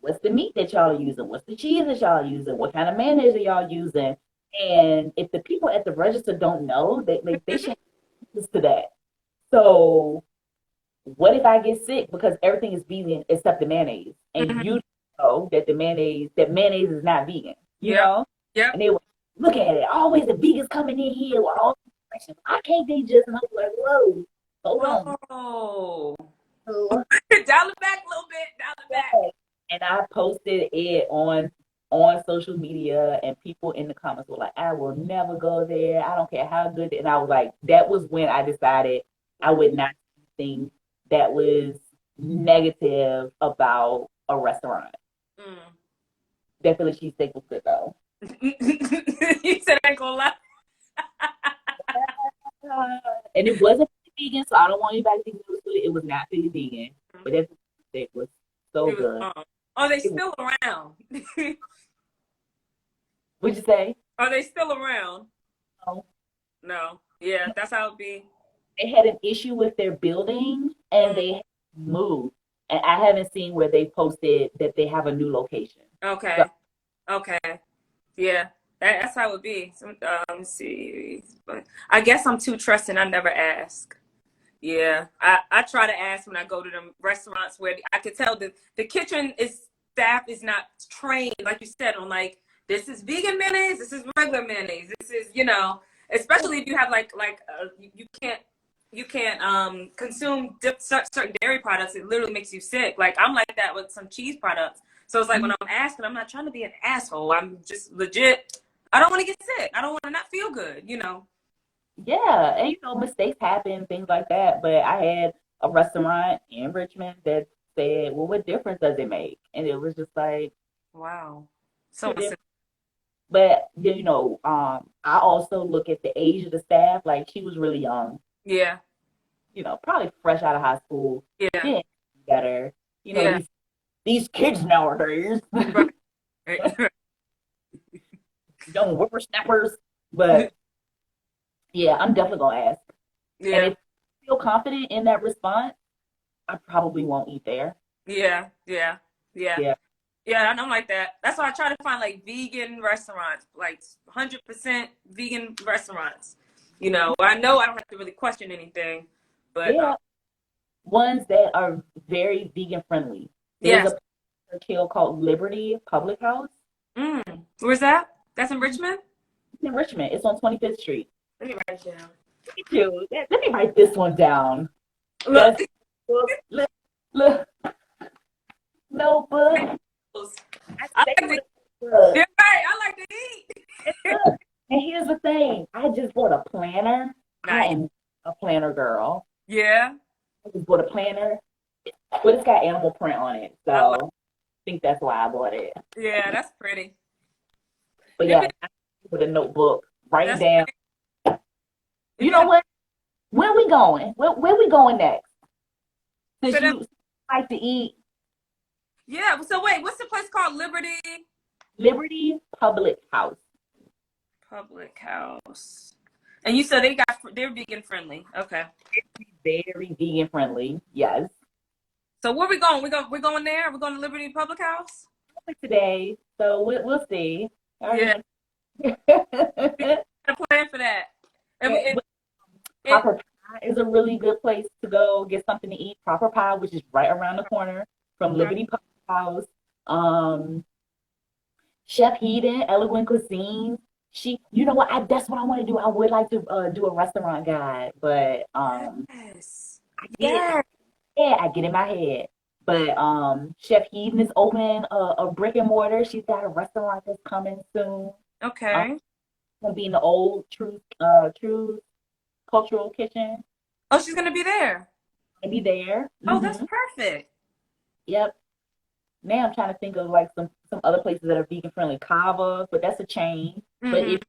S2: What's the meat that y'all are using? What's the cheese that y'all are using? What kind of mayonnaise are y'all using? And if the people at the register don't know, they should listen to that. So what if I get sick because everything is vegan except the mayonnaise, and
S1: Mm-hmm.
S2: you know that mayonnaise is not vegan, you
S1: Yep.
S2: know?
S1: Yep.
S2: And they were look at it, always the vegans coming in here with all these questions. Why can't they just? And I was like, whoa, hold on.
S1: Whoa.
S2: So,
S1: Dial it back a little bit. Dial it back.
S2: and I posted it on social media, and people in the comments were like, I will never go there. I don't care how good. And I was like, that was when I decided I would not think that was negative about a restaurant.
S1: Mm.
S2: Definitely cheesesteak was good though.
S1: You said I ain't gonna lie.
S2: And it wasn't vegan, so I don't want anybody to think it was not fully vegan. But that cheesesteak was so
S1: It was
S2: good.
S1: Are they
S2: It was,
S1: still around?
S2: what'd you say?
S1: Are they still around?
S2: No.
S1: No. Yeah, that's how it be.
S2: They had an issue with their building and
S1: Mm.
S2: they moved. And I haven't seen where they posted that they have a new location. So
S1: Okay. Okay. Yeah. That's how it be. Let's see. I guess I'm too trusting. I never ask. Yeah, I try to ask when I go to them restaurants where I could tell the kitchen is staff is not trained, like you said, on like this is vegan mayonnaise, this is regular mayonnaise, this is especially if you have you can't consume certain dairy products. It literally makes you sick. Like I'm like that with some cheese products. So it's like when I'm asking, I'm not trying to be an asshole. I'm just legit. I don't want to get sick. I don't want to not feel good.
S2: yeah, and mistakes happen, things like that. But I had a restaurant in Richmond that said, well, what difference does it make? And it was just like,
S1: Wow. So
S2: but I also look at the age of the staff. Like she was really young,
S1: yeah,
S2: probably fresh out of high school.
S1: yeah,
S2: Didn't know better.
S1: yeah.
S2: These kids nowadays,
S1: Right. Right.
S2: young whippersnappers. But yeah, I'm definitely gonna ask. And
S1: Yeah,
S2: if I feel confident in that response, I probably won't eat there.
S1: yeah, yeah, yeah,
S2: Yeah.
S1: yeah. And I'm like that. That's why I try to find like vegan restaurants, like 100% vegan restaurants. I know I don't have to really question anything, but
S2: Yeah. Ones that are very vegan friendly. There's
S1: yes.
S2: a kill called Liberty Public House.
S1: Where's that? That's in Richmond.
S2: It's in Richmond. It's on 25th Street.
S1: Let me write it down.
S2: Let me write this one down.
S1: Look,
S2: Look, look, notebook. I
S1: I
S2: say
S1: like to.
S2: look.
S1: You're right. I like to eat.
S2: And here's the thing. I just bought a planner. I
S1: Nice.
S2: am a planner girl.
S1: Yeah.
S2: I just bought a planner, but it's got animal print on it.
S1: I
S2: So
S1: like.
S2: I think that's why I bought it.
S1: Yeah, that's pretty.
S2: But
S1: If
S2: yeah,
S1: it,
S2: with a notebook, writing
S1: that's
S2: down.
S1: pretty. If
S2: You
S1: you
S2: know what? Where we going? Where we going next?
S1: so
S2: Since
S1: that,
S2: you like to eat,
S1: yeah. So wait, what's the place called? Liberty
S2: Liberty Public House.
S1: Public House. And you said they're vegan friendly. Okay.
S2: Very vegan friendly. Yes.
S1: So where we going? We're going there. We're going to Liberty Public House.
S2: Today, so we'll see.
S1: Yeah.
S2: Already-
S1: Got a plan for that. And It,
S2: Proper Pie is a really good place to go get something to eat. Proper Pie, which is right around the corner from
S1: okay.
S2: Liberty Pie House. Um, Chef Eden, Elegant Cuisine. You know what? That's what I want to do. I would like to do a restaurant guide, but
S1: Yes.
S2: I get
S1: Yes.
S2: I get in my head. But Chef Eden is opening a brick and mortar. She's got a restaurant that's coming soon.
S1: Okay.
S2: Gonna be in the old True Cultural Kitchen.
S1: Oh, she's gonna be there.
S2: Gonna be there.
S1: Oh, that's
S2: Hmm.
S1: perfect.
S2: Yep. Now I'm trying to think of like some other places that are vegan friendly. Kava, but that's a chain. But
S1: Hmm.
S2: if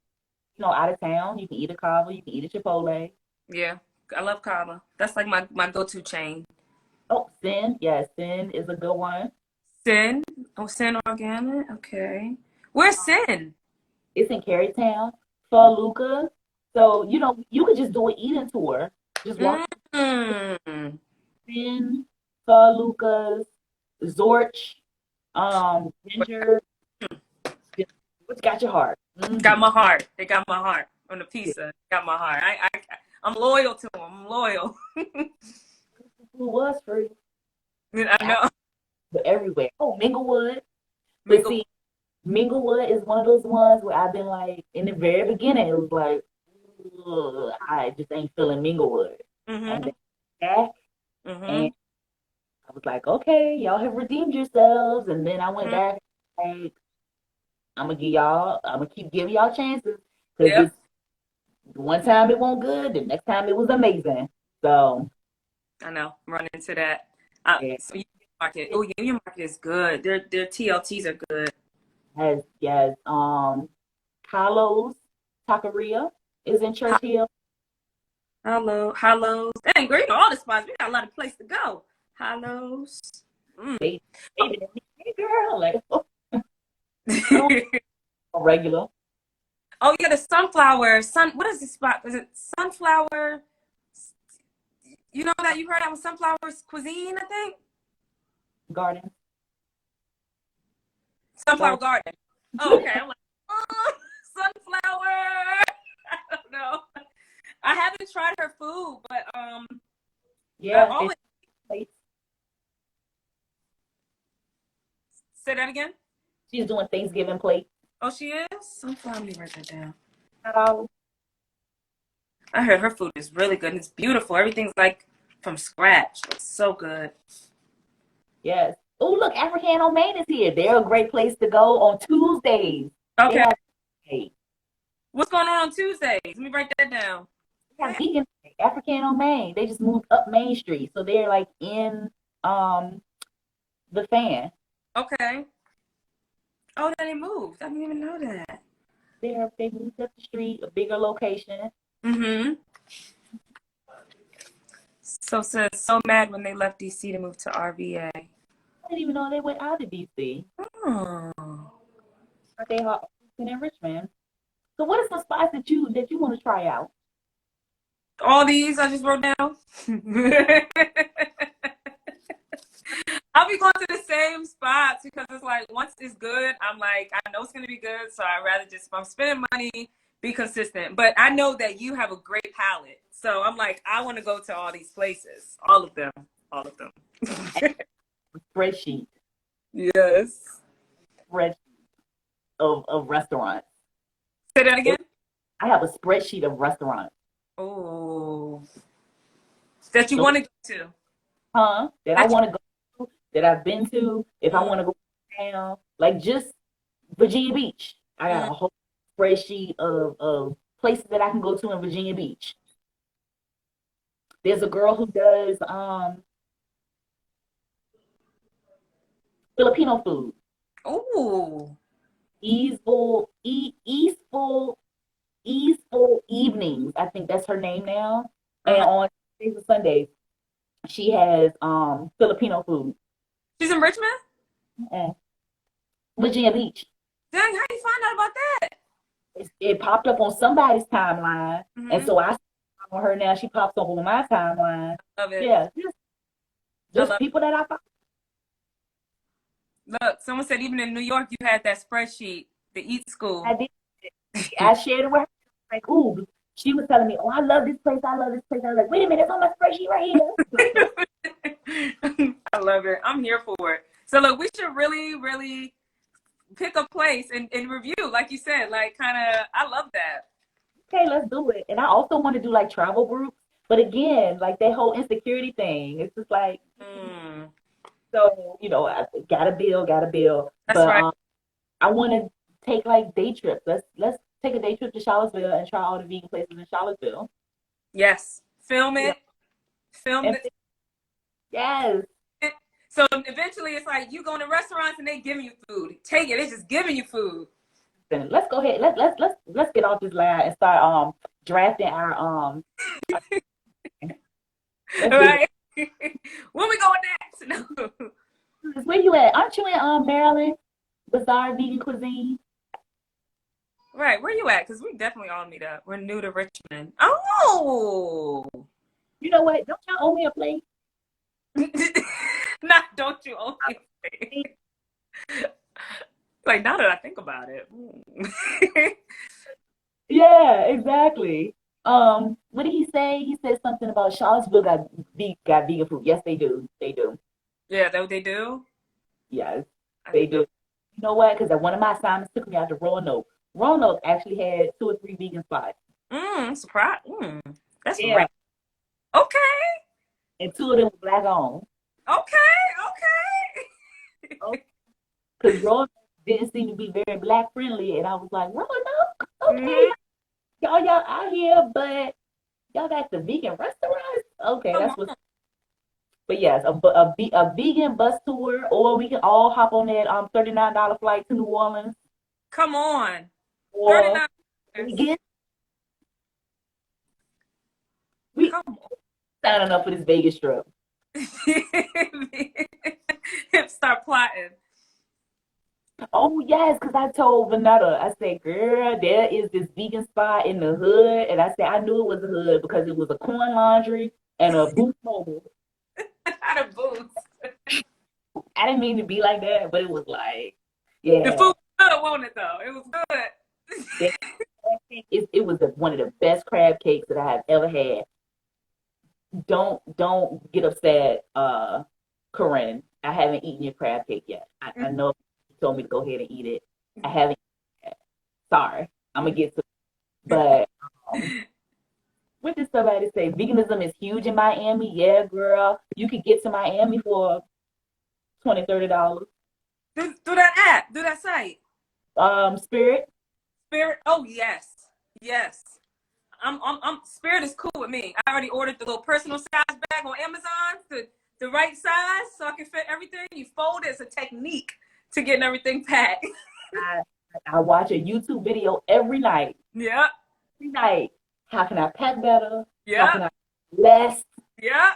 S2: out of town, you can eat a Kava, you can eat a Chipotle.
S1: Yeah, I love Kava. That's like my go-to chain.
S2: Oh, Sin, yeah, Sin is a good one.
S1: Sin. Oh, Sin Organic. Okay. Where's Sin?
S2: It's in Carytown, Luca. So you could just do an eating tour. Just walk
S1: Mm.
S2: in Luca's, Zorch, Ginger, which got your heart.
S1: Got
S2: Mm-hmm.
S1: my heart. They got my heart on the pizza. Got my heart. I'm loyal to them. I'm loyal.
S2: Who was free?
S1: I know.
S2: But everywhere. Oh, Minglewood. But
S1: Mingle.
S2: see, Minglewood is one of those ones where I've been like, in the very beginning, it was like, ugh, I just ain't feeling Minglewood. And
S1: Mm-hmm.
S2: then back,
S1: Mm-hmm.
S2: and I was like, okay, y'all have redeemed yourselves. And then I went
S1: Mm-hmm.
S2: back, like, I'm gonna keep giving y'all chances. Because
S1: Yep.
S2: it's one time it won't good, the next time it was amazing. So,
S1: I know. Run into that.
S2: yeah.
S1: So Union Market. Oh, Union Market is good. Their TLTs are good.
S2: Yes. Carlos Taqueria is in Churchill.
S1: Hello. Dang, girl, you know all the spots. We got a lot of place to go. Hellos. Mm.
S2: They been hey girl, like oh, regular.
S1: Oh yeah, the sunflower. What is this spot? Is it sunflower? You know that you heard that was sunflower cuisine, I think?
S2: Garden.
S1: Sunflower
S2: Garden.
S1: garden. Oh, okay. I'm like, oh, sunflower. I don't know. I haven't tried her food, but I
S2: Yeah,
S1: always
S2: plates.
S1: say that again.
S2: She's doing Thanksgiving plate.
S1: Oh, she is? Sunflower, let me write that down.
S2: Not all.
S1: I heard her food is really good and it's beautiful. Everything's like from scratch. It's so good.
S2: Yes. Oh, look, African on Main is here. They're a great place to go on Tuesdays. They
S1: Okay.
S2: have hey,
S1: What's going on Tuesdays? Let me write that down.
S2: they have vegan African on Main. They just moved up Main Street, so they're like in um the fan.
S1: Okay. Oh, then they moved. I didn't even know that.
S2: They moved up the street, a bigger location.
S1: Mm-hmm. So mad when they left DC to move to RVA.
S2: I didn't even know they went out of DC.
S1: Oh.
S2: They are in Richmond. So what are some spots that you want to try out?
S1: All these I just wrote down. I'll be going to the same spots because it's like once it's good, I'm like, I know it's gonna be good. So I'd rather just if I'm spending money, be consistent. But I know that you have a great palate. So I'm like, I want to go to all these places. All of them. All of them.
S2: Spreadsheet.
S1: Yes.
S2: Spreadsheet of restaurants.
S1: Say that again.
S2: I have a spreadsheet of restaurants.
S1: Oh. That you
S2: So,
S1: want to go to.
S2: that I want to go to, that I've been to, if I want to go down, like just Virginia Beach. I got a whole spreadsheet of places that I can go to in Virginia Beach. There's a girl who does Filipino food.
S1: Oh.
S2: Easeful Evenings. I think that's her name now. And on Saturdays and Sundays, she has Filipino food.
S1: She's in Richmond?
S2: And Virginia Beach.
S1: Dang, how you find out about that?
S2: It popped up on somebody's timeline, and so I on her now. She pops up on my timeline.
S1: Love it.
S2: Yeah, just people that I follow.
S1: Look, someone said even in New York you had that spreadsheet, the Eat School.
S2: I did. I shared it with her. Like, ooh, She was telling me, "Oh, I love this place. I love this place." I was like, "Wait a minute, it's on my spreadsheet right here."
S1: I love it. I'm here for it. So look, we should really, really pick a place and review, like you said, like kind of. I love that.
S2: Okay, let's do it. And I also want to do like travel groups, but again, like that whole insecurity thing, it's just like,
S1: Mm,
S2: so I gotta build.
S1: that's
S2: But
S1: right.
S2: I want to take like day trips. Let's take a day trip to Charlottesville and try all the vegan places in Charlottesville.
S1: Yes, film
S2: Yeah.
S1: it, film
S2: And
S1: it.
S2: yes,
S1: So eventually, it's like you go to restaurants and they giving you food. Take it. They're just giving you food.
S2: then let's go ahead. Let's get off this line and start drafting our let's do
S1: Right? Where we going next? No.
S2: this. Where you at? Aren't you in Maryland? Bizarre Vegan Cuisine.
S1: Right. Where you at? Because we definitely all meet up. We're new to Richmond. Oh.
S2: You know what? Don't y'all owe me a plate?
S1: Not don't you only say. Like now that I think about it.
S2: Yeah, exactly. What did he say? He said something about Charlottesville got vegan food. Yes, they do. They do.
S1: Yeah, that what they do?
S2: Yes,
S1: I
S2: they
S1: didn't
S2: do.
S1: know.
S2: You know what? Because one of my assignments took me out to Roanoke. Roanoke actually had 2 or 3 vegan spots.
S1: Surprise. That's
S2: Yeah,
S1: right. Okay.
S2: and 2 of them were black owned.
S1: Okay.
S2: Because Roanoke didn't seem to be very black friendly, and I was like, Roanoke,
S1: Okay.
S2: okay, y'all out here, but y'all got the vegan restaurants. Okay,
S1: Come
S2: that's
S1: on.
S2: what's. But yes, a vegan bus tour, or we can all hop on that $39 flight to New Orleans,
S1: Come on.
S2: or
S1: $39.
S2: again, we
S1: Come on.
S2: signing up for this Vegas trip.
S1: Start plotting.
S2: Oh yes, because I told Vanetta, I said, girl, there is this vegan spot in the hood, and I said I knew it was a hood because it was a corn laundry and a boot mobile.
S1: Out of boots.
S2: I didn't mean to be like that, but it was like,
S1: The
S2: yeah,
S1: food was good, wasn't it though? It was good.
S2: that it was one of the best crab cakes that I have ever had. Don't get upset, Corinne. I haven't eaten your crab cake yet. I know you told me to go ahead and eat it. I haven't eaten it. Sorry. I'm gonna get to it. But what did somebody say? Veganism is huge in Miami. Yeah, girl. You could get to Miami for $20, $30.
S1: Do that app. Do that site.
S2: Spirit.
S1: Spirit. Oh yes. Yes. Spirit is cool with me. I already ordered the little personal size bag on Amazon, the right size, so I can fit everything. You fold it. It's a technique to getting everything packed.
S2: I, I watch a YouTube video every night.
S1: Yeah.
S2: Every night. How can I pack better? How
S1: Yeah.
S2: can I less?
S1: Yeah.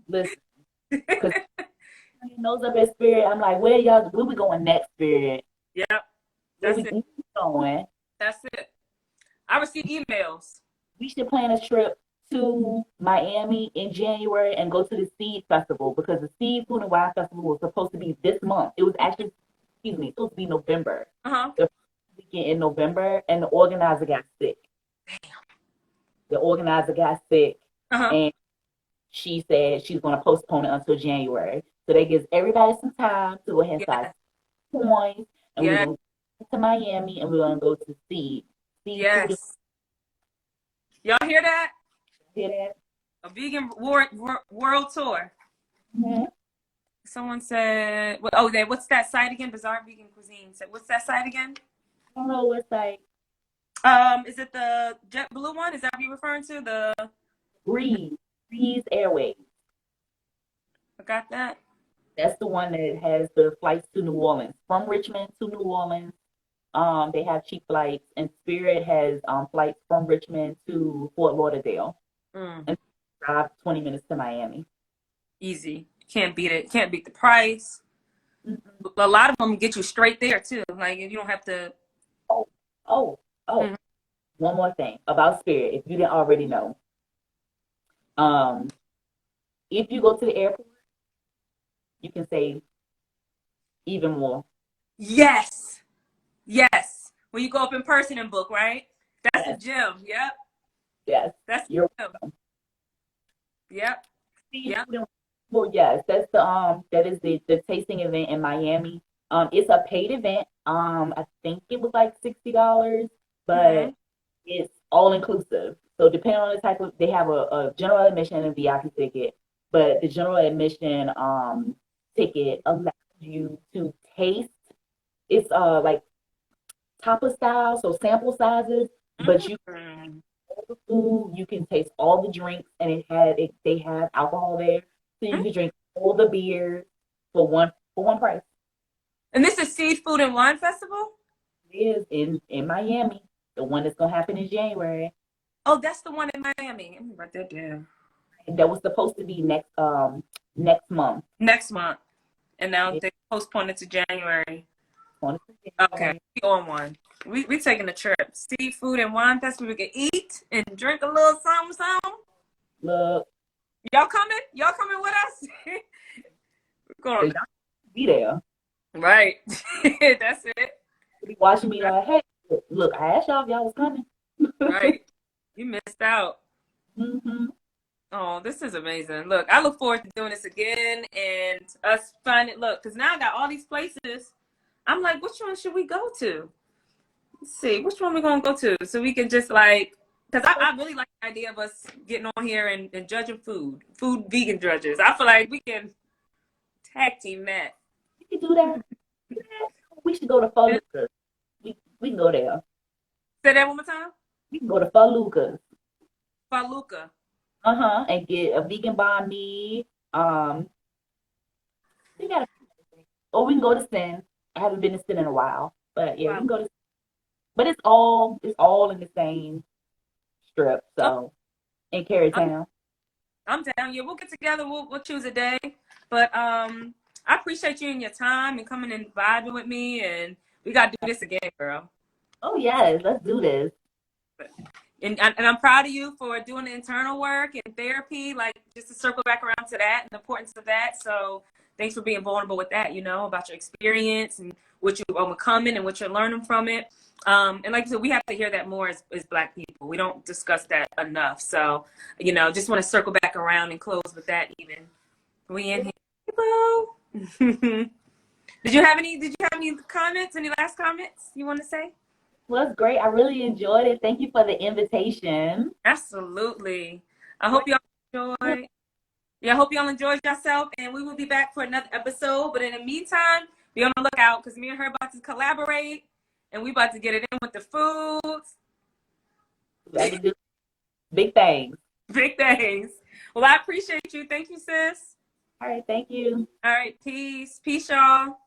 S2: Listen, because nose up at Spirit. I'm like, where we going next, Spirit?
S1: Yep.
S2: Where
S1: That's
S2: we
S1: it.
S2: going?
S1: That's it. I receive emails.
S2: We should plan a trip to Miami in January and go to the Seed Festival because the Seed Food and Wine Festival was supposed to be this month. It was actually, excuse me, supposed to be November.
S1: Uh-huh.
S2: The weekend in November, and the organizer got sick. The organizer got sick,
S1: Uh-huh.
S2: and she said she's going to postpone it until January. So that gives everybody some time to go ahead and
S1: Yeah.
S2: start points, and we're
S1: Yeah.
S2: going to go to Miami, and we're going to go to Seed. Seed Food.
S1: Yes. Y'all hear that?
S2: Hear that?
S1: A vegan world tour.
S2: Mm-hmm.
S1: Someone said, what's that site again? Bizarre Vegan Cuisine. What's that site again?
S2: I don't know what site.
S1: Is it the JetBlue one? Is that what you're referring to?
S2: Breeze Airways.
S1: I got that.
S2: That's the one that has the flights to New Orleans, from Richmond to New Orleans. They have cheap flights, and Spirit has flights from Richmond to Fort Lauderdale, and drive 20 minutes to Miami.
S1: Easy. Can't beat it. Can't beat the price.
S2: Mm-hmm.
S1: A lot of them get you straight there too. Like you don't have to.
S2: Oh.
S1: Mhm.
S2: One more thing about Spirit, if you didn't already know. If you go to the airport, you can save even more.
S1: Yes. Yes. When you go up in person and book, right? That's the
S2: Yes,
S1: gym. Yep.
S2: yes.
S1: That's
S2: You're
S1: the gym. Yep. Yep.
S2: seafood and well, yes, that's that is the tasting event in Miami. It's a paid event. I think it was like $60,
S1: Mm-hmm.
S2: but it's all inclusive. So depending on the type of, they have a general admission and a VIP ticket, but the general admission ticket allows you to taste. It's like tapa style, so sample sizes, but you
S1: Mm-hmm.
S2: all the food, you can taste all the drinks, and they have alcohol there, so you can drink all the beers for one price.
S1: And this is Seafood and Wine Festival?
S2: It is in Miami, the one that's gonna happen in January.
S1: Oh, that's the one in Miami. Let me write that down.
S2: And that was supposed to be next month.
S1: Next month. And now
S2: It's
S1: they postponed it to January.
S2: on
S1: Okay,
S2: January.
S1: we on one. We taking a trip. Seafood and Wine Festival. We can eat and drink a little something, something.
S2: Look,
S1: Y'all coming? Y'all coming with us? We're going.
S2: they don't be there.
S1: Right. That's it.
S2: They be watching me like, hey, look, I asked y'all if y'all was coming.
S1: Right. You missed out.
S2: Hmm.
S1: Oh, this is amazing. Look, I look forward to doing this again and us finding, look, because now I got all these places. I'm like, which one should we go to? Let's see, which one we going to go to? So we can just like, because I really like the idea of us getting on here and judging food vegan judges. I feel like we can tag team that.
S2: We can do that. We should go to Faluca. We can go there.
S1: Say that one more time.
S2: We can go to Faluca.
S1: Faluca.
S2: And get a vegan banh mi. We got, or we can go to Sin. I haven't been to Sin in a while, but yeah, we
S1: Wow.
S2: can go to. But it's all in the same strip.
S1: Oh,
S2: So in Cary
S1: I'm,
S2: Town.
S1: I'm down. Yeah, we'll get together. We'll choose a day. But I appreciate you and your time and coming and vibing with me. And we got to do this again, girl.
S2: Oh yes, let's do this.
S1: And I'm proud of you for doing the internal work and therapy, like just to circle back around to that and the importance of that. So thanks for being vulnerable with that, about your experience and what you're overcoming and what you're learning from it. And like I said, we have to hear that more as Black people. We don't discuss that enough. So, just want to circle back around and close with that even. We in here. Hello. Did you have any comments? Any last comments you want to say?
S2: Well, it's great. I really enjoyed it. Thank you for the invitation.
S1: Absolutely. I hope y'all enjoyed. Yeah, I hope y'all enjoyed yourself, and we will be back for another episode. But in the meantime, be on the lookout because me and her about to collaborate, and we about to get it in with the foods.
S2: We have to do big things.
S1: Big things. Well, I appreciate you. Thank you, sis.
S2: All right, thank you.
S1: All right, peace. Peace, y'all.